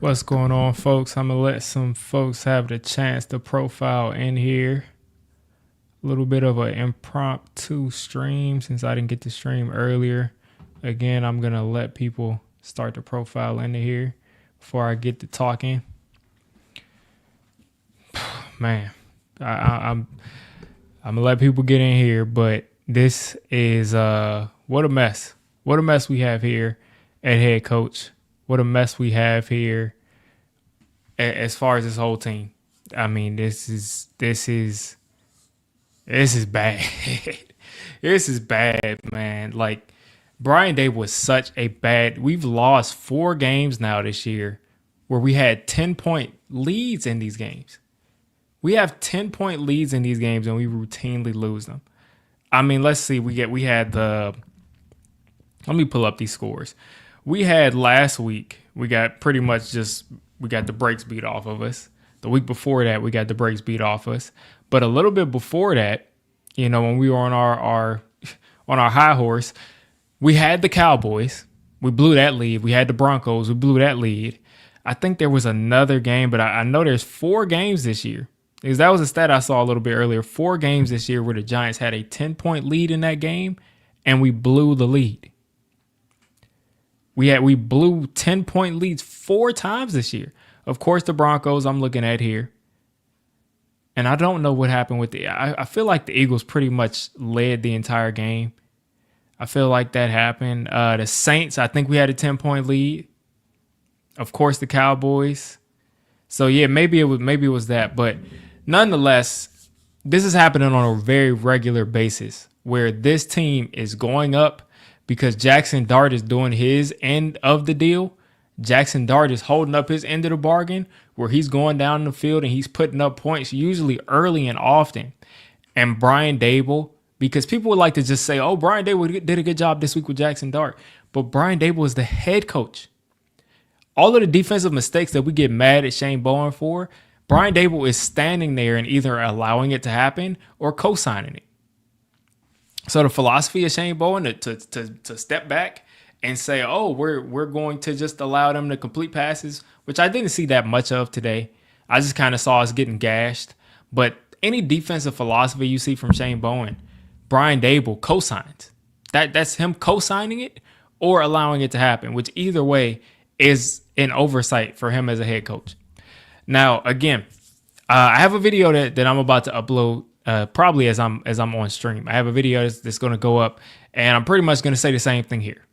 What's going on, folks? I'm going to let some folks have the chance to profile in here. A little bit of an impromptu stream since I didn't get to stream earlier. Again, I'm going to let people start to profile into here before I get to talking. Man, I'm going to let people get in here, but this is what a mess. What a mess we have here at head coach. What a mess we have here as far as this whole team. I mean, this is bad. This is bad, man. Like, Brian Day was such a bad. We've lost 4 games now this year where we had 10-point leads in these games. We have 10-point leads in these games and we routinely lose them. I mean, let's see. Let me pull up these scores. We had last week, we got the brakes beat off of us. The week before that, we got the brakes beat off us. But a little bit before that, when we were on our high horse, we had the Cowboys. We blew that lead. We had the Broncos. We blew that lead. I think there was another game, but I know there's 4 games this year. Because that was a stat I saw a little bit earlier. 4 games this year where the Giants had a 10-point lead in that game, and we blew the lead. We blew 10-point leads 4 times this year. Of course, the Broncos I'm looking at here. And I don't know what happened with I feel like the Eagles pretty much led the entire game. I feel like that happened. The Saints, I think we had a 10-point lead. Of course, the Cowboys. So yeah, maybe it was that. But nonetheless, this is happening on a very regular basis where this team is going up because Jackson Dart is doing his end of the deal. Jackson Dart is holding up his end of the bargain where he's going down the field and he's putting up points usually early and often. And Brian Daboll, because people would like to just say, oh, Brian Daboll did a good job this week with Jackson Dart. But Brian Daboll is the head coach. All of the defensive mistakes that we get mad at Shane Bowen for, Brian Daboll is standing there and either allowing it to happen or co-signing it. So the philosophy of Shane Bowen to step back and say, oh, we're going to just allow them to complete passes, which I didn't see that much of today. I just kind of saw us getting gashed. But any defensive philosophy you see from Shane Bowen, Brian Daboll co-signs. That's him co-signing it or allowing it to happen, which either way is an oversight for him as a head coach. Now, again, I have a video that I'm about to upload probably as I'm on stream. I have a video that's going to go up, and I'm pretty much going to say the same thing here.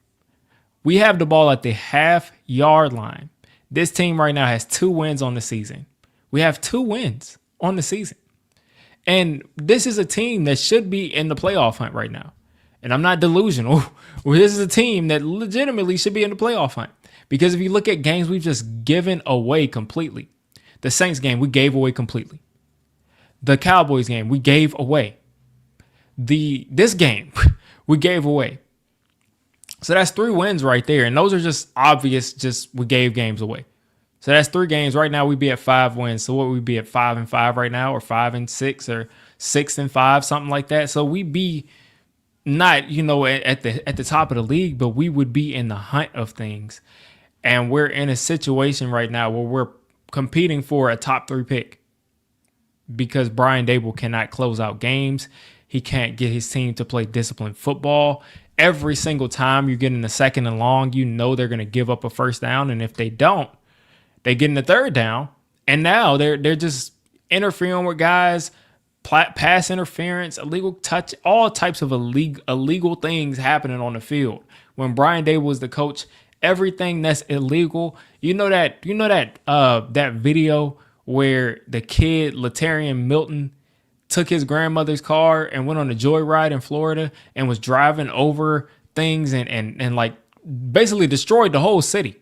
We have the ball at the half-yard line. This team right now has 2 wins on the season. We have 2 wins on the season. And this is a team that should be in the playoff hunt right now. And I'm not delusional. This is a team that legitimately should be in the playoff hunt. Because if you look at games we've just given away completely. The Saints game, we gave away completely. The Cowboys game, we gave away. This game, we gave away. So that's 3 wins right there. And those are just obvious, we gave games away. So that's 3 games. Right now we'd be at 5 wins. So what would we be at 5-5 right now, or 5-6, or 6-5, something like that. So we'd be not, at the top of the league, but we would be in the hunt of things. And we're in a situation right now where we're competing for a top 3 pick because Brian Daboll cannot close out games. He can't get his team to play disciplined football. Every single time you get in the 2nd and long, they're going to give up a first down. And if they don't, they get in the 3rd down. And now they're just interfering with guys, pass interference, illegal touch, all types of illegal things happening on the field. When Brian Daboll was the coach, everything that's illegal, that video where the kid Latarian Milton took his grandmother's car and went on a joyride in Florida and was driving over things and like basically destroyed the whole city.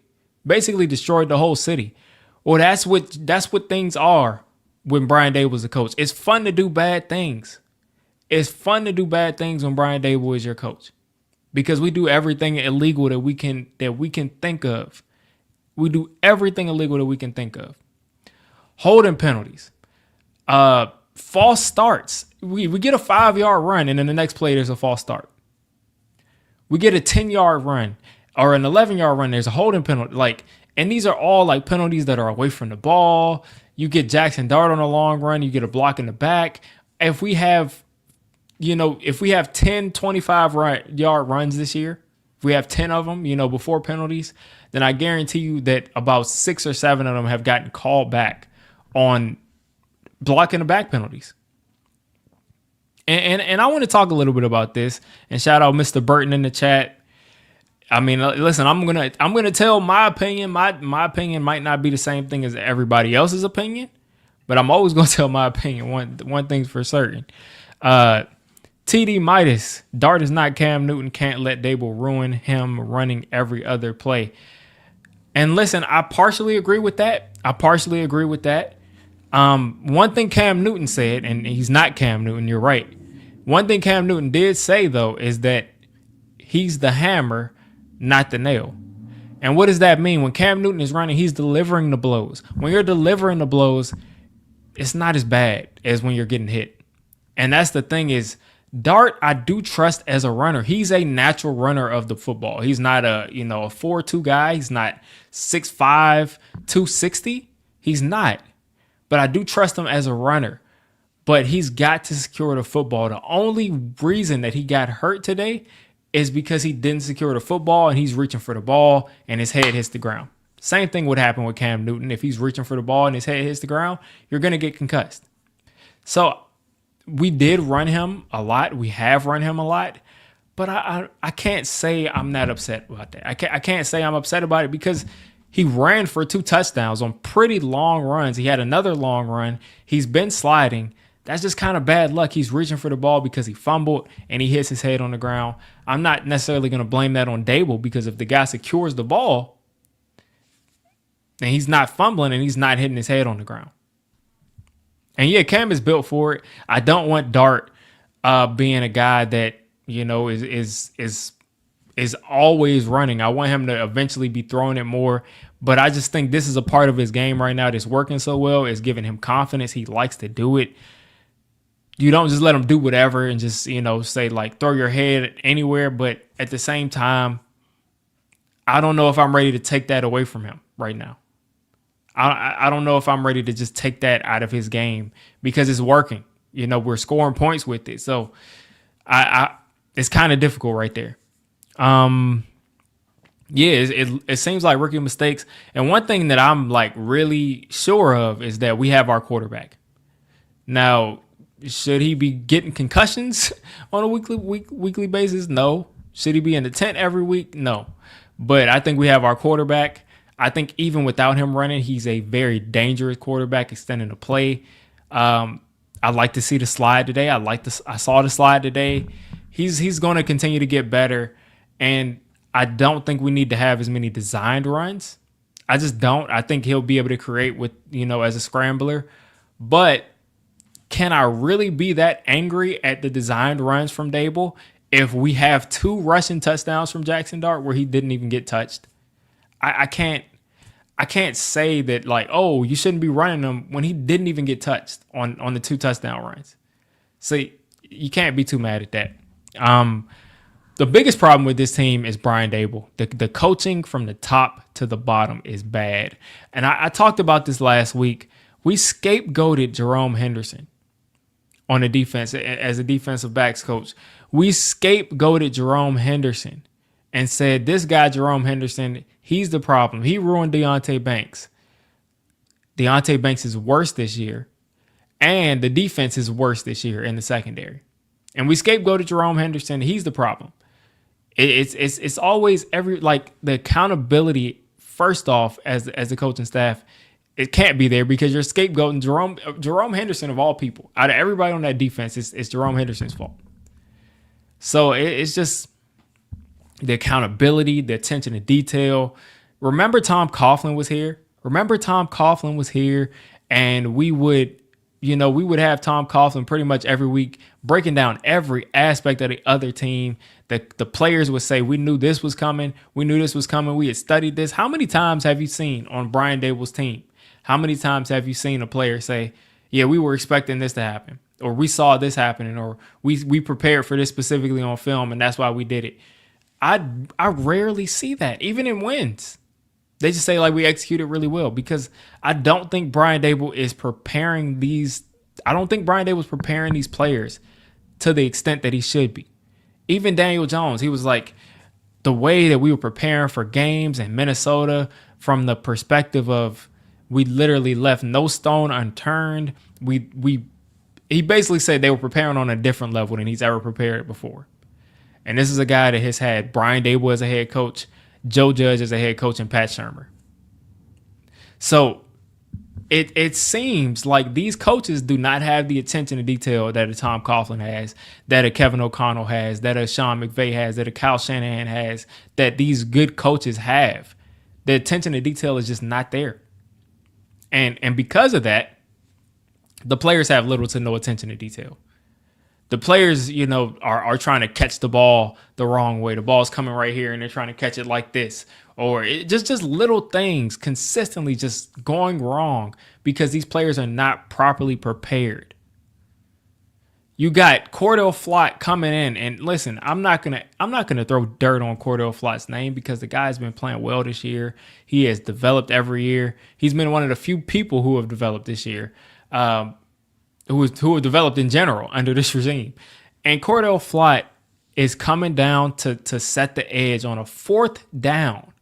Well, that's what things are when Brian Daboll was the coach. It's fun to do bad things. It's fun to do bad things when Brian Daboll is your coach. Because we do everything illegal that we can think of. We do everything illegal that we can think of. Holding penalties. False starts. We get a 5-yard run, and then the next play there's a false start. We get a 10-yard run. or an 11-yard run, there's a holding penalty. Like, and these are all like penalties that are away from the ball. You get Jackson Dart on a long run, you get a block in the back. If we have, if we have 10, 25-yard runs this year, if we have 10 of them, before penalties, then I guarantee you that about 6 or 7 of them have gotten called back on blocking the back penalties. And I want to talk a little bit about this, and shout out Mr. Burton in the chat. I mean, listen, I'm gonna tell my opinion. My opinion might not be the same thing as everybody else's opinion, but I'm always gonna tell my opinion. One thing's for certain. TD Midas, Dart is not Cam Newton. Can't let Dable ruin him running every other play. And listen, I partially agree with that. One thing Cam Newton said, and he's not Cam Newton, you're right. One thing Cam Newton did say, though, is that he's the hammer, not the nail. And what does that mean? When Cam Newton is running, he's delivering the blows. When you're delivering the blows, it's not as bad as when you're getting hit. And that's the thing is, Dart, I do trust as a runner. He's a natural runner of the football. He's not a 4.2 guy. He's not 6'5", 260. He's not. But I do trust him as a runner. But he's got to secure the football. The only reason that he got hurt today is because he didn't secure the football and he's reaching for the ball and his head hits the ground. Same thing would happen with Cam Newton. If he's reaching for the ball and his head hits the ground, you're going to get concussed. So we did run him a lot. We have run him a lot. But I can't say I'm not upset about that. I can't say I'm upset about it because he ran for 2 touchdowns on pretty long runs. He had another long run. He's been sliding. That's just kind of bad luck. He's reaching for the ball because he fumbled and he hits his head on the ground. I'm not necessarily going to blame that on Dable because if the guy secures the ball and he's not fumbling and he's not hitting his head on the ground. And yeah, Cam is built for it. I don't want Dart being a guy that, is always running. I want him to eventually be throwing it more. But I just think this is a part of his game right now that's working so well. It's giving him confidence. He likes to do it. You don't just let him do whatever and just, say like throw your head anywhere. But at the same time, I don't know if I'm ready to take that away from him right now. I don't know if I'm ready to just take that out of his game because it's working. We're scoring points with it. So it's kind of difficult right there. It seems like rookie mistakes. And one thing that I'm like really sure of is that we have our quarterback. Now, should he be getting concussions on a weekly basis? No. Should he be in the tent every week? No. But I think we have our quarterback. I think even without him running, he's a very dangerous quarterback extending the play. I'd like to see the slide today. I saw the slide today. He's going to continue to get better. And I don't think we need to have as many designed runs. I just don't. I think he'll be able to create with, as a scrambler. But can I really be that angry at the designed runs from Dable if we have 2 rushing touchdowns from Jackson Dart where he didn't even get touched? I can't say that like, oh, you shouldn't be running them when he didn't even get touched on the 2 touchdown runs. See, you can't be too mad at that. The biggest problem with this team is Brian Dable. The coaching from the top to the bottom is bad. And I talked about this last week. We scapegoated Jerome Henderson on the defense as a defensive backs coach. We scapegoated Jerome Henderson and said, this guy, Jerome Henderson, he's the problem. He ruined Deonte Banks. Deonte Banks is worse this year. And the defense is worse this year in the secondary. And we scapegoated Jerome Henderson. He's the problem. It's always the accountability, first off, as the coaching staff, it can't be there because you're scapegoating Jerome Henderson of all people. Out of everybody on that defense, it's Jerome Henderson's fault. So it's just the accountability, the attention to detail. Remember Tom Coughlin was here? And we would have Tom Coughlin pretty much every week breaking down every aspect of the other team. The players would say, we knew this was coming. We had studied this. How many times have you seen on Brian Dable's team? How many times have you seen a player say, yeah, we were expecting this to happen, or we saw this happening, or we prepared for this specifically on film, and that's why we did it? I rarely see that, even in wins. They just say like we executed really well because I don't think Brian Dable is preparing these. I don't think Brian Dable is preparing these players to the extent that he should be. Even Daniel Jones, he was like the way that we were preparing for games in Minnesota from the perspective of we literally left no stone unturned. He basically said they were preparing on a different level than he's ever prepared before. And this is a guy that has had Brian Dable as a head coach, Joe Judge as a head coach, and Pat Shurmur. So it seems like these coaches do not have the attention to detail that a Tom Coughlin has, that a Kevin O'Connell has, that a Sean McVay has, that a Kyle Shanahan has, that these good coaches have. The attention to detail is just not there. And because of that, the players have little to no attention to detail. The players, are trying to catch the ball the wrong way. The ball's coming right here and they're trying to catch it like this. Or just little things consistently just going wrong because these players are not properly prepared. You got Cordell Flott coming in, and listen, I'm not gonna throw dirt on Cordell Flott's name because the guy's been playing well this year. He has developed every year. He's been one of the few people who have developed this year. Who have developed in general under this regime. And Cordell Flott is coming down to set the edge on a 4th down.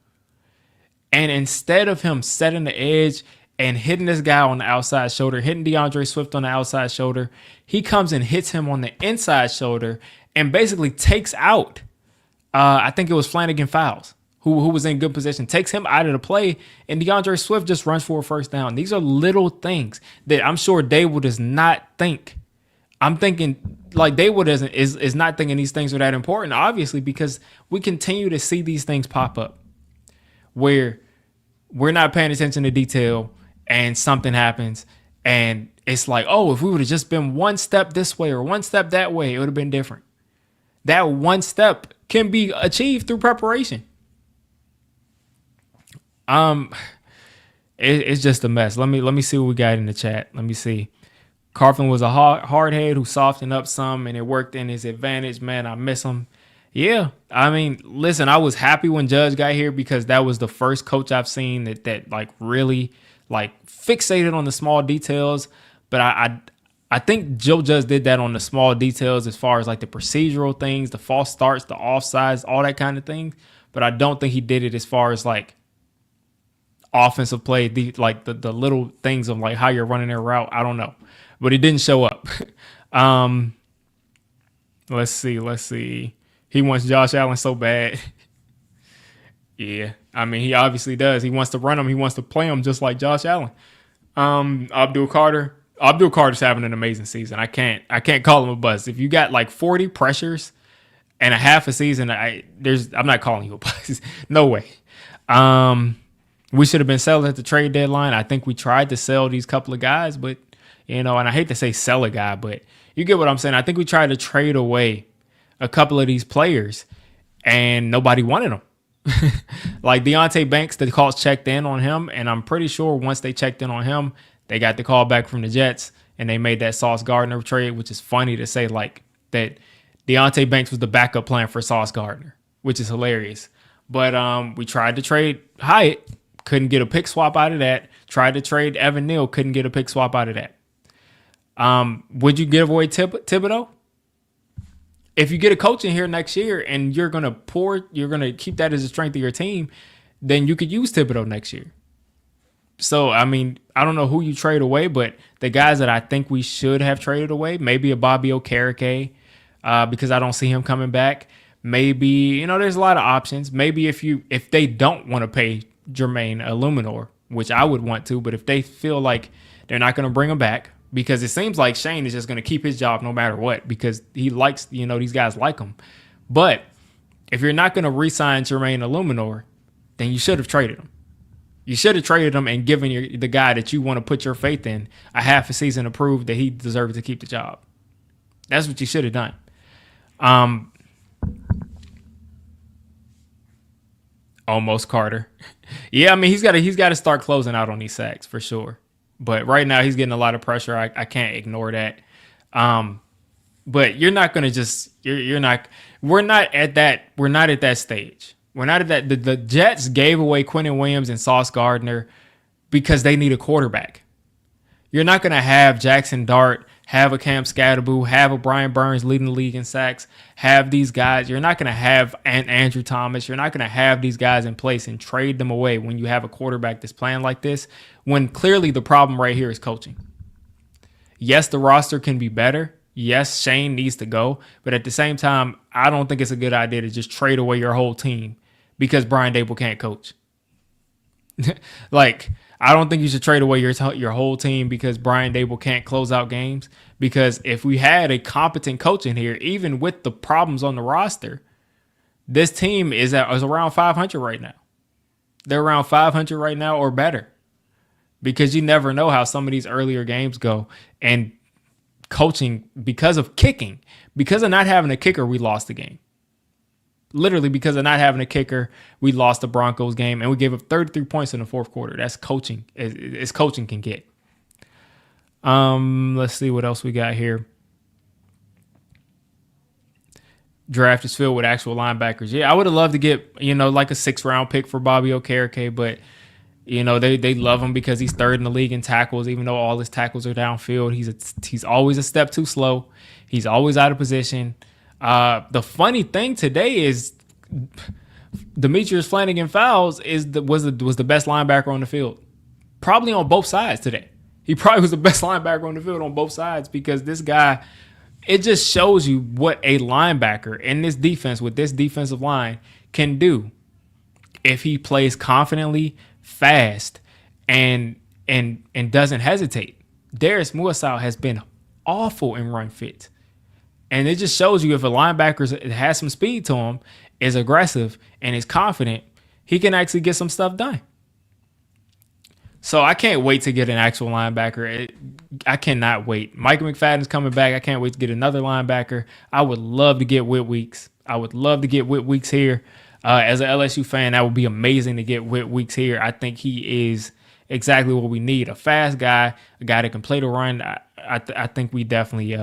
And instead of him setting the edge and hitting this guy on the outside shoulder, hitting DeAndre Swift on the outside shoulder, he comes and hits him on the inside shoulder and basically takes out, I think it was Flanagan Fowles, who was in good position, takes him out of the play, and DeAndre Swift just runs for a 1st down. These are little things that I'm sure Dable does not think. I'm thinking like Dable is not thinking these things are that important, obviously, because we continue to see these things pop up where we're not paying attention to detail and something happens and it's like, oh, if we would have just been one step this way or one step that way, it would have been different. That one step can be achieved through preparation. It's just a mess. Let me see what we got in the chat. Let me see. Coughlin was a hard head who softened up some, and it worked in his advantage. Man, I miss him. Yeah, I mean, listen, I was happy when Judge got here because that was the first coach I've seen that like really like fixated on the small details. But I think Joe Judge did that on the small details as far as like the procedural things, the false starts, the offsides, all that kind of thing. But I don't think he did it as far as like offensive play, the little things of like how you're running their route. I don't know, but he didn't show up. Let's see. He wants Josh Allen so bad. Yeah, I mean, he obviously does. He wants to run him. He wants to play him just like Josh Allen. Abdul Carter's having an amazing season. I can't call him a bust. If you got like 40 pressures and a half a season, I'm not calling you a bust. No way. We should have been selling at the trade deadline. I think we tried to sell these couple of guys, but, and I hate to say sell a guy, but you get what I'm saying. I think we tried to trade away a couple of these players and nobody wanted them. Like Deonte Banks, the Colts checked in on him, and I'm pretty sure once they checked in on him, they got the call back from the Jets and they made that Sauce Gardner trade, which is funny to say like that Deonte Banks was the backup plan for Sauce Gardner, which is hilarious. But we tried to trade Hyatt. Couldn't get a pick swap out of that. Tried to trade Evan Neal. Couldn't get a pick swap out of that. Would you give away Thibodeau? If you get a coach in here next year and you're going to keep that as a strength of your team, then you could use Thibodeau next year. So, I mean, I don't know who you trade away, but the guys that I think we should have traded away, maybe a Bobby Okereke, because I don't see him coming back. Maybe, there's a lot of options. Maybe if they don't want to pay Jermaine Illuminor, which I would want to, but if they feel like they're not going to bring him back, because it seems like Shane is just going to keep his job no matter what, because he likes, these guys like him. But if you're not going to re-sign Jermaine Illuminor, then you should have traded him. You should have traded him and given the guy that you want to put your faith in a half a season to prove that he deserves to keep the job. That's what you should have done. Almost Carter. Yeah, I mean, he's got to start closing out on these sacks for sure. But right now he's getting a lot of pressure. I can't ignore that. But you're not gonna just you're not we're not at that stage. We're not at that the Jets gave away Quentin Williams and Sauce Gardner because they need a quarterback. You're not gonna have Jackson Dart, have a Cam Scatterboo, have a Brian Burns leading the league in sacks, have these guys. You're not gonna have Andrew Thomas. You're not gonna have these guys in place and trade them away when you have a quarterback that's playing like this, when clearly the problem right here is coaching. Yes, the roster can be better. Yes, Shane needs to go. But at the same time, I don't think it's a good idea to just trade away your whole team because Brian Dable can't coach. Like, I don't think you should trade away your whole team because Brian Dable can't close out games. Because if we had a competent coach in here, even with the problems on the roster, this team is around 500 right now. They're around 500 right now or better. Because you never know how some of these earlier games go. And coaching, because of kicking, because of not having a kicker, we lost the game. Literally, because of not having a kicker, we lost the Broncos game, and we gave up 33 points in the fourth quarter. That's coaching, as coaching can get. Let's see what else we got here. Draft is filled with actual linebackers. Yeah, I would have loved to get, like a 6th-round pick for Bobby Okereke, but they love him because he's 3rd in the league in tackles, even though all his tackles are downfield. He's always a step too slow. He's always out of position. The funny thing today is Demetrius Flannigan-Fowles was the best linebacker on the field, probably on both sides today. He probably was the best linebacker on the field on both sides because this guy, it just shows you what a linebacker in this defense with this defensive line can do if he plays confidently, fast, and doesn't hesitate. Darius Muasau has been awful in run fit. And it just shows you if a linebacker has some speed to him, is aggressive, and is confident, he can actually get some stuff done. So I can't wait to get an actual linebacker. I cannot wait. Micah McFadden's coming back. I can't wait to get another linebacker. I would love to get Whit Weeks. Here. As an LSU fan, that would be amazing to get Whit Weeks here. I think he is exactly what we need. A fast guy, a guy that can play the run. I think we definitely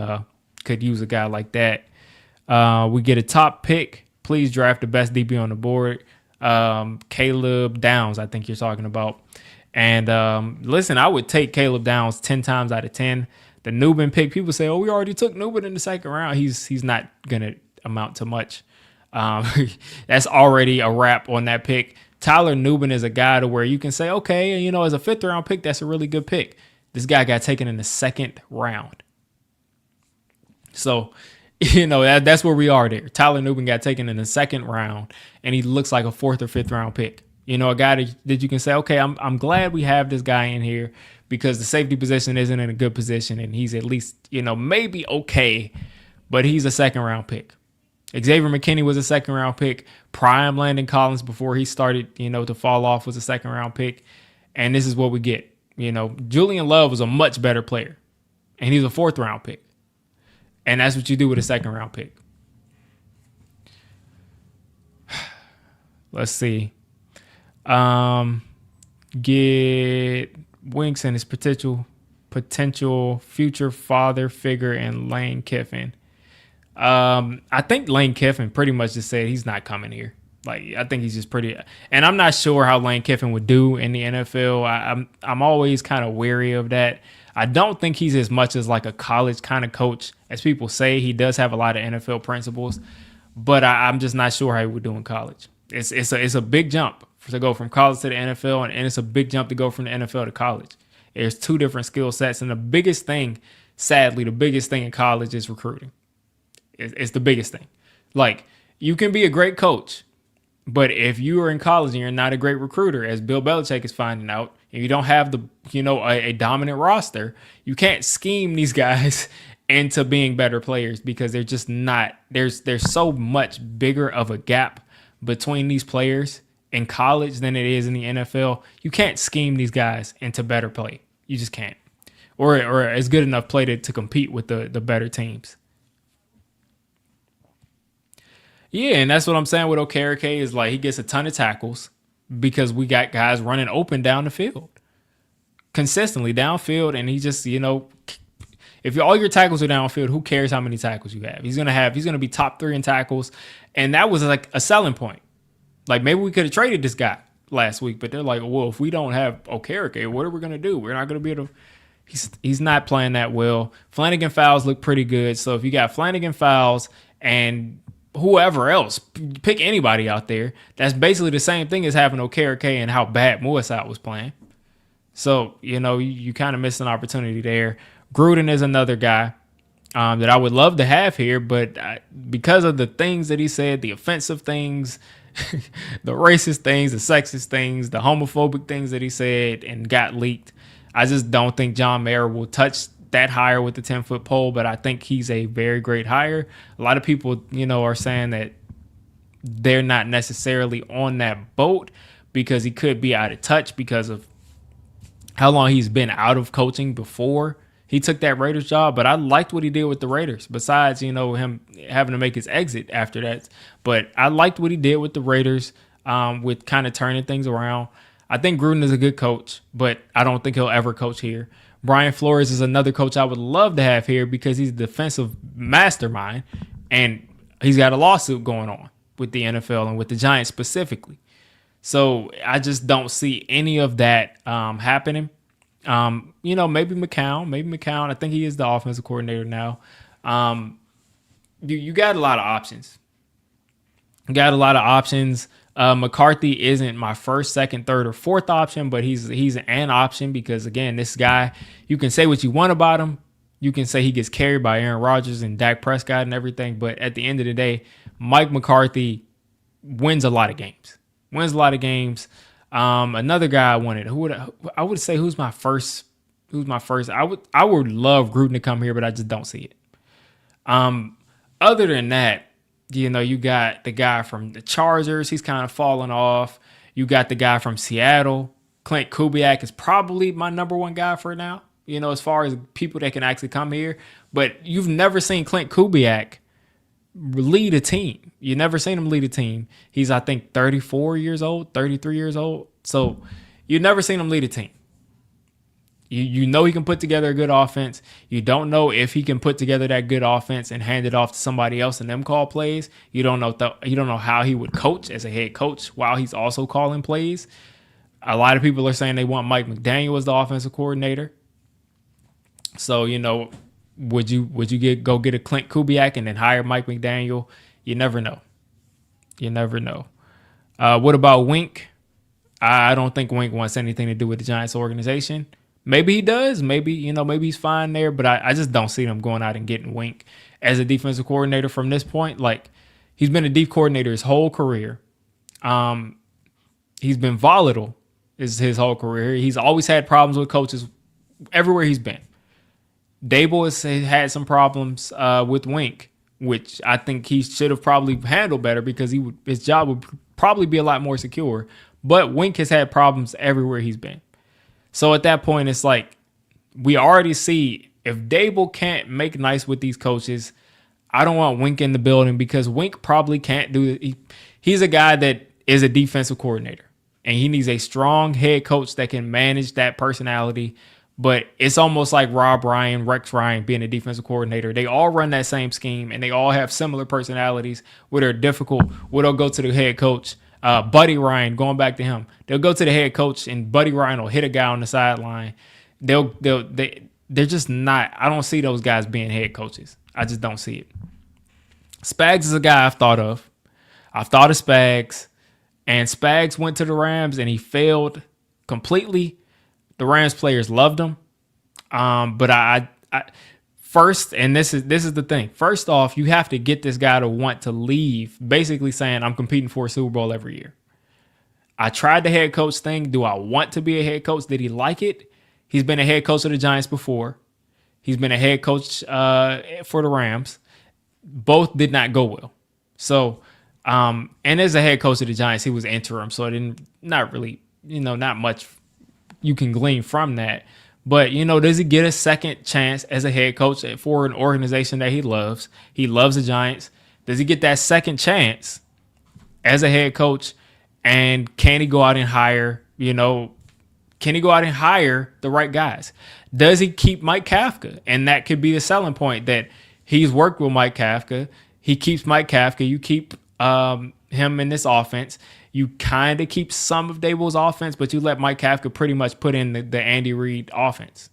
could use a guy like that. We get a top pick. Please draft the best DB on the board. Caleb Downs, I think you're talking about. And listen, I would take Caleb Downs 10 times out of 10. The Nubin pick, people say, we already took Nubin in the 2nd round. He's not going to amount to much. That's already a wrap on that pick. Tyler Nubin is a guy to where you can say, okay, as a 5th-round pick, that's a really good pick. This guy got taken in the 2nd round. So, that's where we are there. Tyler Nubin got taken in the 2nd round, and he looks like a 4th or 5th-round pick. A guy that you can say, okay, I'm glad we have this guy in here because the safety position isn't in a good position, and he's at least, maybe okay, but he's a 2nd-round pick. Xavier McKinney was a 2nd-round pick. Prime Landon Collins, before he started, to fall off, was a 2nd-round pick. And this is what we get. Julian Love was a much better player, and he's a 4th-round pick. And that's what you do with a 2nd-round pick. Let's see. Get Winks and his potential future father figure in Lane Kiffin. I think Lane Kiffin pretty much just said he's not coming here. Like, I think he's just pretty, and I'm not sure how Lane Kiffin would do in the NFL. I'm always kind of wary of that. I don't think he's as much as like a college kind of coach as people say. He does have a lot of NFL principles, but I'm just not sure how he would do in college. It's a big jump to go from college to the NFL, and it's a big jump to go from the NFL to college. There's 2 different skill sets, and the biggest thing in college is recruiting. It's the biggest thing. Like, you can be a great coach, but if you are in college and you're not a great recruiter, as Bill Belichick is finding out, and you don't have a dominant roster, you can't scheme these guys into being better players because they're just not. There's so much bigger of a gap between these players in college than it is in the NFL. You can't scheme these guys into better play. You just can't. Or as good enough play to compete with the better teams. Yeah, and that's what I'm saying with Okereke is like he gets a ton of tackles because we got guys running open down the field. Consistently downfield, and he just, If all your tackles are downfield, who cares how many tackles you have? He's gonna be top 3 in tackles, and that was like a selling point. Like maybe we could have traded this guy last week, but they're like, well, if we don't have Okereke, what are we gonna do? We're not gonna be able to. He's not playing that well. Flanagan Fowles look pretty good. So if you got Flanagan Fowles and whoever else, pick anybody out there, that's basically the same thing as having Okereke and how bad Moisat was playing. So, you kind of missed an opportunity there. Gruden is another guy that I would love to have here, but because of the things that he said, the offensive things, the racist things, the sexist things, the homophobic things that he said and got leaked, I just don't think John Mara will touch that hire with the 10-foot pole, but I think he's a very great hire. A lot of people, are saying that they're not necessarily on that boat because he could be out of touch because of how long he's been out of coaching before he took that Raiders job. But I liked what he did with the Raiders, besides, him having to make his exit after that. But I liked what he did with the Raiders with kind of turning things around. I think Gruden is a good coach, but I don't think he'll ever coach here. Brian Flores is another coach I would love to have here because he's a defensive mastermind, and he's got a lawsuit going on with the NFL and with the Giants specifically. So I just don't see any of that happening. Maybe McCown. I think he is the offensive coordinator now. You got a lot of options. McCarthy isn't my first, second, third, or fourth option, but he's an option because, again, this guy, you can say what you want about him. You can say he gets carried by Aaron Rodgers and Dak Prescott and everything, but at the end of the day, Mike McCarthy wins a lot of games. Another guy I wanted, I would say who's my first? I would love Gruden to come here, but I just don't see it. Other than that, you got the guy from the Chargers. He's kind of fallen off. You got the guy from Seattle. Clint Kubiak is probably my number one guy for now, as far as people that can actually come here. But you've never seen Clint Kubiak lead a team. You've never seen him lead a team. He's, I think, 34 years old, 33 years old. So you've never seen him lead a team. You know he can put together a good offense. You don't know if he can put together that good offense and hand it off to somebody else and them call plays. You don't know how he would coach as a head coach while he's also calling plays. A lot of people are saying they want Mike McDaniel as the offensive coordinator. So, would you go get a Clint Kubiak and then hire Mike McDaniel? You never know. What about Wink? I don't think Wink wants anything to do with the Giants organization. Maybe he does. Maybe he's fine there, but I just don't see them going out and getting Wink as a defensive coordinator from this point. Like, he's been a deep coordinator his whole career. He's been volatile his whole career. He's always had problems with coaches everywhere he's been. Dable has had some problems with Wink, which I think he should have probably handled better because his job would probably be a lot more secure. But Wink has had problems everywhere he's been. So at that point, it's like we already see if Dable can't make nice with these coaches, I don't want Wink in the building because Wink probably can't do it. He's a guy that is a defensive coordinator, and he needs a strong head coach that can manage that personality. But it's almost like Rob Ryan, Rex Ryan being a defensive coordinator. They all run that same scheme, and they all have similar personalities where they're difficult, where they'll go to the head coach. Buddy Ryan, going back to him, they'll go to the head coach and Buddy Ryan will hit a guy on the sideline. They're just not. I don't see those guys being head coaches. I just don't see it. Spags is a guy I've thought of. I've thought of Spags, and Spags went to the Rams and he failed completely. The Rams players loved him, but I first, and this is the thing. First off, you have to get this guy to want to leave, basically saying, I'm competing for a Super Bowl every year. I tried the head coach thing. Do I want to be a head coach? Did he like it? He's been a head coach of the Giants before. He's been a head coach for the Rams. Both did not go well. So, and as a head coach of the Giants, he was interim. So not much you can glean from that. But, does he get a second chance as a head coach for an organization that he loves? He loves the Giants. Does he get that second chance as a head coach? And can he go out and hire, Can he go out and hire the right guys? Does he keep Mike Kafka? And that could be the selling point, that he's worked with Mike Kafka. He keeps Mike Kafka. You keep him in this offense. You kind of keep some of Daboll's offense, but you let Mike Kafka pretty much put in the Andy Reid offense.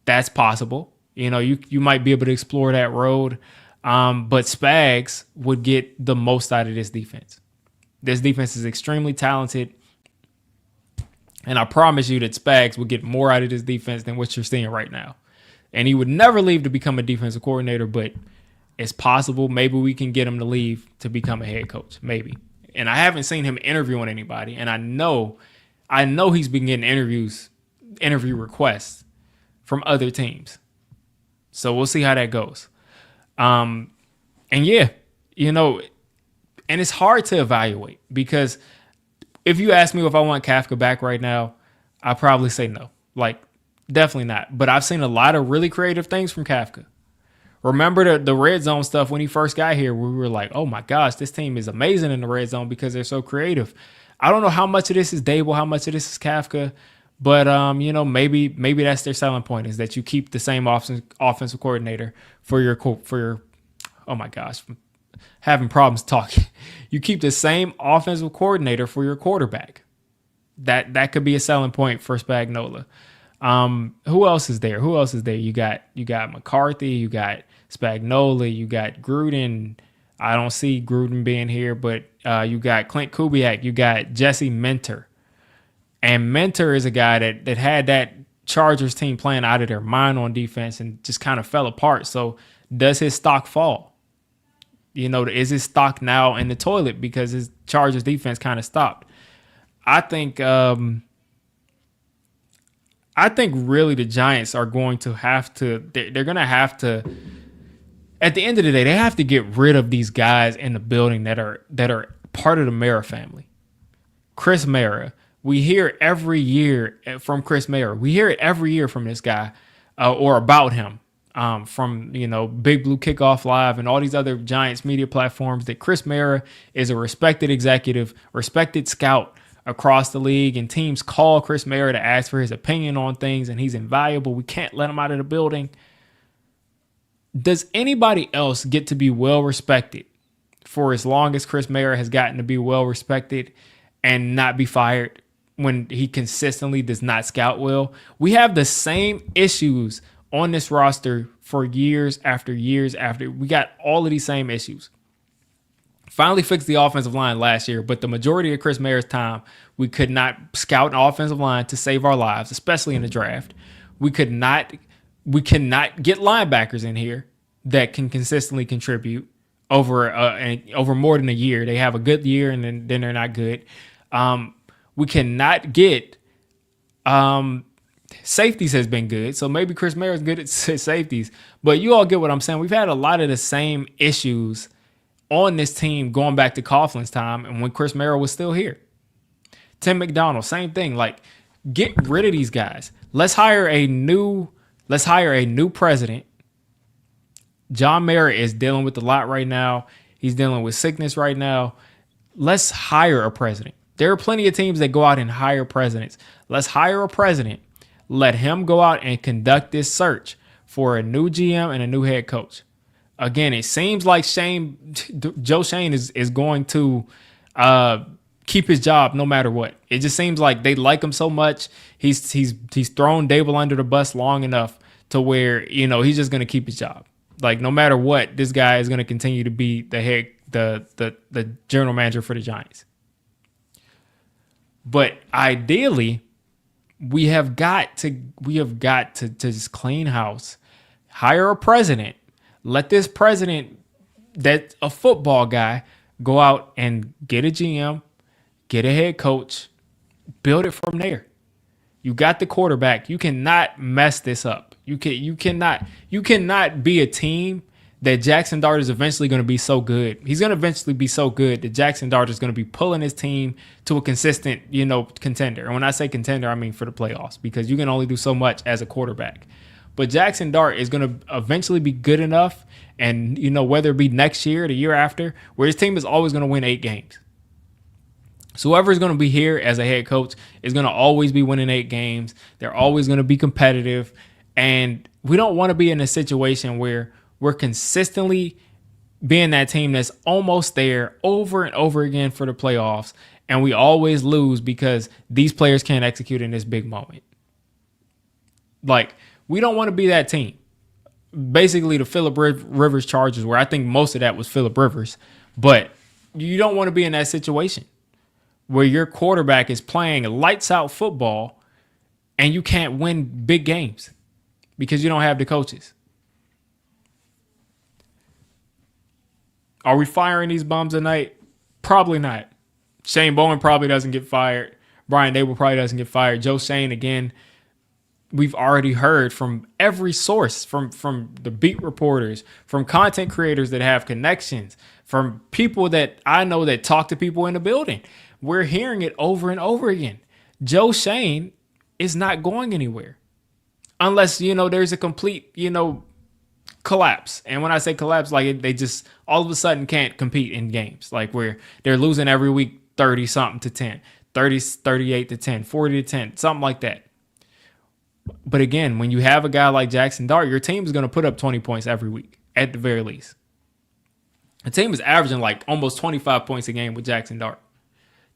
That's possible. You might be able to explore that road. But Spags would get the most out of this defense. This defense is extremely talented. And I promise you that Spags would get more out of this defense than what you're seeing right now. And he would never leave to become a defensive coordinator, but it's possible. Maybe we can get him to leave to become a head coach. Maybe. And I haven't seen him interviewing anybody. And I know he's been getting interview requests from other teams. So we'll see how that goes. And yeah, and it's hard to evaluate, because if you ask me if I want Kafka back right now, I probably say no. Like, definitely not. But I've seen a lot of really creative things from Kafka. Remember the red zone stuff when he first got here, where we were like, oh my gosh, this team is amazing in the red zone because they're so creative. I don't know how much of this is Daboll, how much of this is Kafka, but maybe that's their selling point, is that you keep the same offensive coordinator for your oh my gosh, having problems talking. You keep the same offensive coordinator for your quarterback. That could be a selling point for Spagnuolo. Who else is there? You got McCarthy, you got Spagnuolo, you got Gruden. I don't see Gruden being here, but you got Clint Kubiak, you got Jesse Minter. And Minter is a guy that had that Chargers team playing out of their mind on defense and just kind of fell apart. So does his stock fall? Is his stock now in the toilet because his Chargers defense kind of stopped? I think really the Giants are going to have to, they're going to have to, at the end of the day, they have to get rid of these guys in the building that are part of the Mara family. Chris Mara, we hear every year from Chris Mara. We hear it every year from this guy or about him. From Big Blue Kickoff Live and all these other Giants media platforms, that Chris Mara is a respected executive, respected scout across the league, and teams call Chris Mara to ask for his opinion on things, and he's invaluable. We can't let him out of the building. Does anybody else get to be well respected for as long as Chris Mara has gotten to be well respected and not be fired when he consistently does not scout well? We have the same issues on this roster for years after years after. We got all of these same issues. Finally fixed the offensive line last year, but the majority of Chris Mara's time, we could not scout an offensive line to save our lives, especially in the draft. We cannot get linebackers in here that can consistently contribute over more than a year. They have a good year and then they're not good. We cannot get safeties has been good, so maybe Chris Mara's good at safeties. But you all get what I'm saying. We've had a lot of the same issues on this team going back to Coughlin's time and when Chris Mara was still here. Tim McDonald, same thing. Like, get rid of these guys. Let's hire a new president. John Mara is dealing with a lot right now. He's dealing with sickness right now. Let's hire a president. There are plenty of teams that go out and hire presidents. Let's hire a president. Let him go out and conduct this search for a new GM and a new head coach. Again, it seems like Joe Schoen is going to keep his job no matter what. It just seems like they like him so much. He's thrown Daboll under the bus long enough to where he's just going to keep his job. Like, no matter what, this guy is going to continue to be the general manager for the Giants. But ideally, we have got to just clean house, hire a president, let this president, that's a football guy, go out and get a GM, get a head coach, build it from there. You got the quarterback. You cannot mess this up. You cannot be a team that Jackson Dart is eventually going to be so good. He's going to eventually be so good that Jackson Dart is going to be pulling his team to a consistent, contender. And when I say contender, I mean for the playoffs, because you can only do so much as a quarterback. But Jackson Dart is going to eventually be good enough, and, whether it be next year or the year after, where his team is always going to win 8 games. So whoever's going to be here as a head coach is going to always be winning 8 games. They're always going to be competitive. And we don't want to be in a situation where we're consistently being that team that's almost there over and over again for the playoffs. And we always lose because these players can't execute in this big moment. Like, we don't want to be that team. Basically, the Phillip Rivers Chargers, where I think most of that was Phillip Rivers. But you don't want to be in that situation where your quarterback is playing lights out football and you can't win big games because you don't have the coaches. Are we firing these bums tonight? Probably not. Shane Bowen probably doesn't get fired. Brian Dable probably doesn't get fired. Joe Schoen, again, we've already heard from every source, from the beat reporters, from content creators that have connections, from people that I know that talk to people in the building. We're hearing it over and over again. Joe Schoen is not going anywhere unless, there's a complete, collapse. And when I say collapse, like they just all of a sudden can't compete in games, like where they're losing every week 30 something to 10, 30, 38 to 10, 40 to 10, something like that. But again, when you have a guy like Jackson Dart, your team is going to put up 20 points every week at the very least. The team is averaging like almost 25 points a game with Jackson Dart.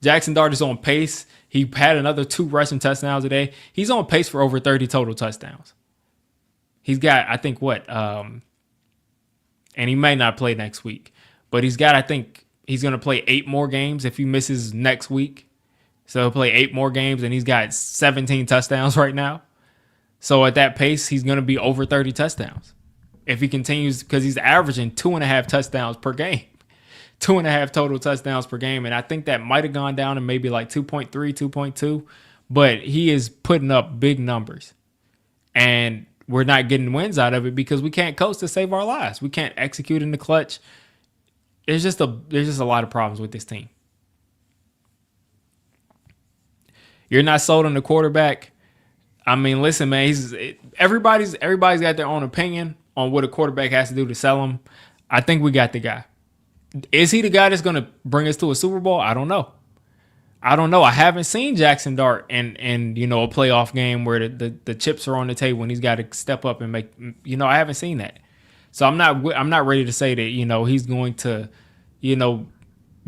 Jackson Dart is on pace. He had another 2 rushing touchdowns today. He's on pace for over 30 total touchdowns. He's got, I think, and he may not play next week, but he's got, I think, he's going to play 8 more games if he misses next week. So he'll play 8 more games, and he's got 17 touchdowns right now. So at that pace, he's going to be over 30 touchdowns. If he continues, because he's averaging 2.5 touchdowns per game. 2.5 total touchdowns per game. And I think that might have gone down to maybe like 2.3, 2.2. But he is putting up big numbers. And we're not getting wins out of it because we can't coach to save our lives. We can't execute in the clutch. There's just a lot of problems with this team. You're not sold on the quarterback. I mean, listen, man. Everybody's got their own opinion on what a quarterback has to do to sell him. I think we got the guy. Is he the guy that's going to bring us to a Super Bowl? I don't know. I haven't seen Jackson Dart in a playoff game where the chips are on the table and he's got to step up and make. I haven't seen that. So I'm not ready to say that he's going to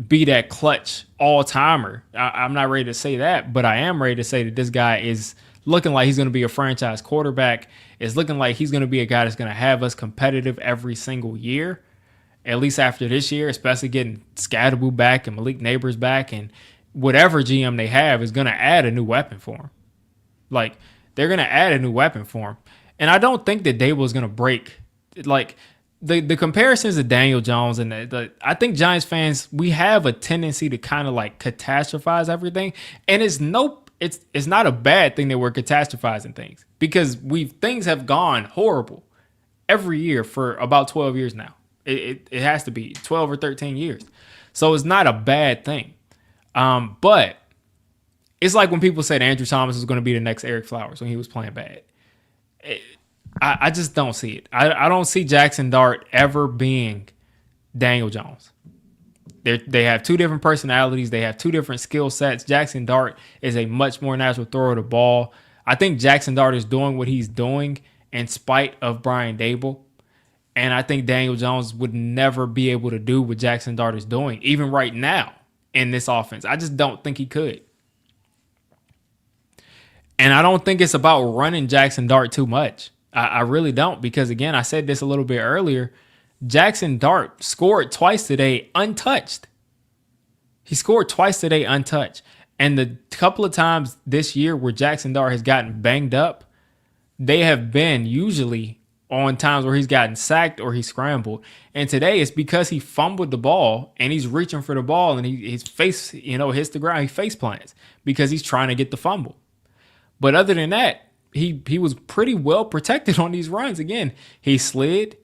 be that clutch all timer. I'm not ready to say that, but I am ready to say that this guy is looking like he's going to be a franchise quarterback. It's looking like he's going to be a guy that's going to have us competitive every single year, at least after this year, especially getting Scatterboo back and Malik Neighbors back, and whatever GM they have is going to add a new weapon for him. Like, they're going to add a new weapon for him. And I don't think that Dable is going to break. Like, the comparisons to Daniel Jones and I think Giants fans, we have a tendency to kind of like catastrophize everything. And it's not a bad thing that we're catastrophizing things, because things have gone horrible every year for about 12 years now. It has to be 12 or 13 years. So it's not a bad thing. But it's like when people said Andrew Thomas was going to be the next Eric Flowers when he was playing bad. I just don't see it. I don't see Jackson Dart ever being Daniel Jones. They have 2 different personalities. They have 2 different skill sets. Jackson Dart is a much more natural thrower of the ball. I think Jackson Dart is doing what he's doing in spite of Brian Dable. And I think Daniel Jones would never be able to do what Jackson Dart is doing, even right now in this offense. I just don't think he could. And I don't think it's about running Jackson Dart too much. I really don't, because, again, I said this a little bit earlier. Jackson Dart scored twice today untouched. He scored twice today untouched. And the couple of times this year where Jackson Dart has gotten banged up, they have been usually on times where he's gotten sacked or he scrambled. And today it's because he fumbled the ball and he's reaching for the ball and his face, hits the ground. He face plants because he's trying to get the fumble. But other than that, he was pretty well protected on these runs. Again, he slid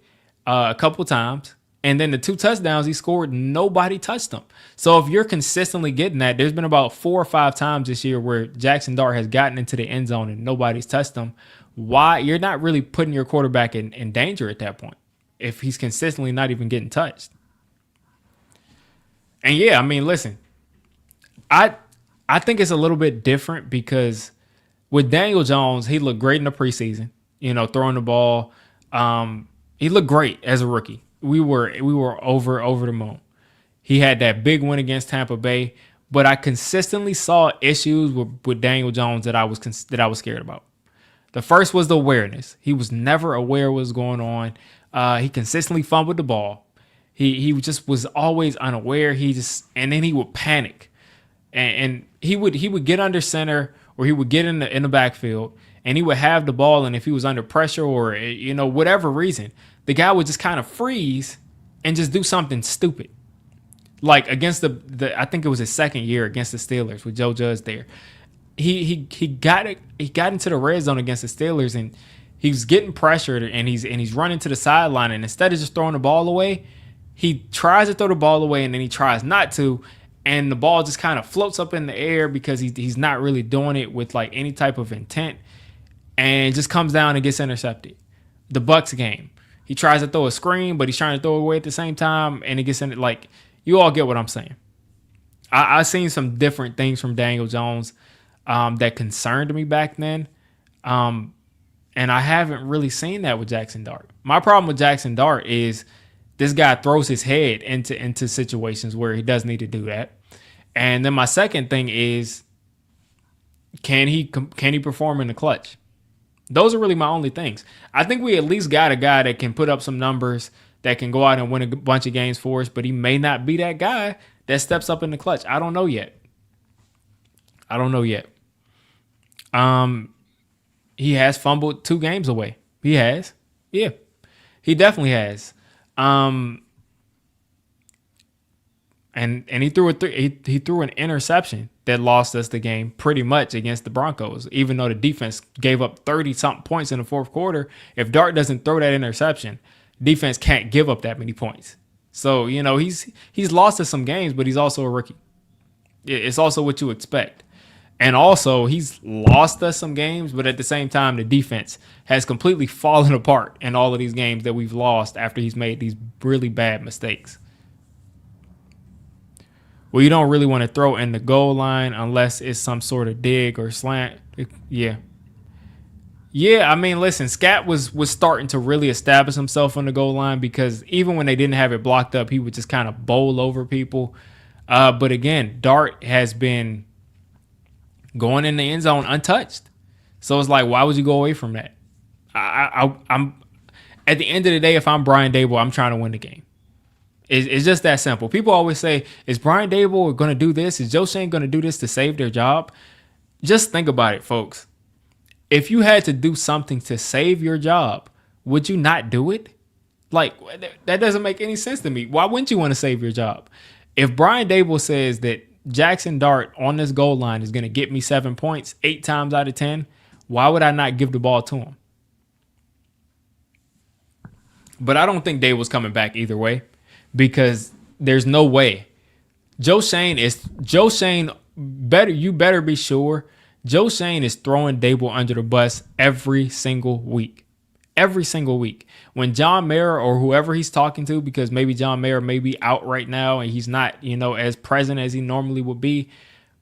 a couple times, and then the 2 touchdowns he scored, nobody touched him. So if you're consistently getting that, there's been about 4 or 5 times this year where Jackson Dart has gotten into the end zone and nobody's touched him. Why? You're not really putting your quarterback in danger at that point if he's consistently not even getting touched. And yeah, I mean, listen, I think it's a little bit different because with Daniel Jones, he looked great in the preseason. Throwing the ball. He looked great as a rookie. We were over the moon. He had that big win against Tampa Bay, but I consistently saw issues with Daniel Jones that I was scared about. The first was the awareness. He was never aware what was going on. He consistently fumbled the ball. He just was always unaware. And then he would panic, and he would get under center, or he would get in the backfield, and he would have the ball. And if he was under pressure or whatever reason, the guy would just kind of freeze and just do something stupid. Like against the I think it was his second year against the Steelers with Joe Judge there. He got into the red zone against the Steelers, and he was getting pressured, and he's running to the sideline, and instead of just throwing the ball away, he tries to throw the ball away, and then he tries not to, and the ball just kind of floats up in the air because he's not really doing it with like any type of intent, and it just comes down and gets intercepted. The Bucs game, he tries to throw a screen, but he's trying to throw it away at the same time, and it gets in it. Like, you all get what I'm saying. I've seen some different things from Daniel Jones that concerned me back then. And I haven't really seen that with Jackson Dart. My problem with Jackson Dart is this guy throws his head into situations where he does need to do that. And then my second thing is, can he perform in the clutch? Those are really my only things. I think we at least got a guy that can put up some numbers, that can go out and win a bunch of games for us, but he may not be that guy that steps up in the clutch. I don't know yet. He has fumbled 2 games away. He has. Yeah. He definitely has. And he threw he threw an interception that lost us the game pretty much against the Broncos, even though the defense gave up 30-something points in the fourth quarter. If Dart doesn't throw that interception, defense can't give up that many points. So, he's lost us some games, but he's also a rookie. It's also what you expect. And also, he's lost us some games, but at the same time, the defense has completely fallen apart in all of these games that we've lost after he's made these really bad mistakes. Well, you don't really want to throw in the goal line unless it's some sort of dig or slant. Yeah. Yeah, I mean, listen, Scat was starting to really establish himself on the goal line, because even when they didn't have it blocked up, he would just kind of bowl over people. But again, Dart has been going in the end zone untouched. So it's like, why would you go away from that? I'm at the end of the day, if I'm Brian Daboll, I'm trying to win the game. It's just that simple. People always say, is Brian Daboll going to do this? Is Joe Schoen going to do this to save their job? Just think about it, folks. If you had to do something to save your job, would you not do it? Like, that doesn't make any sense to me. Why wouldn't you want to save your job? If Brian Daboll says that Jackson Dart on this goal line is going to get me 7 points 8 times out of 10, why would I not give the ball to him? But I don't think Daboll's coming back either way, because there's no way. Joe Schoen better be sure Joe Schoen is throwing Daboll under the bus every single week. Every single week. When John Mara or whoever he's talking to, because maybe John Mara may be out right now and he's not, as present as he normally would be.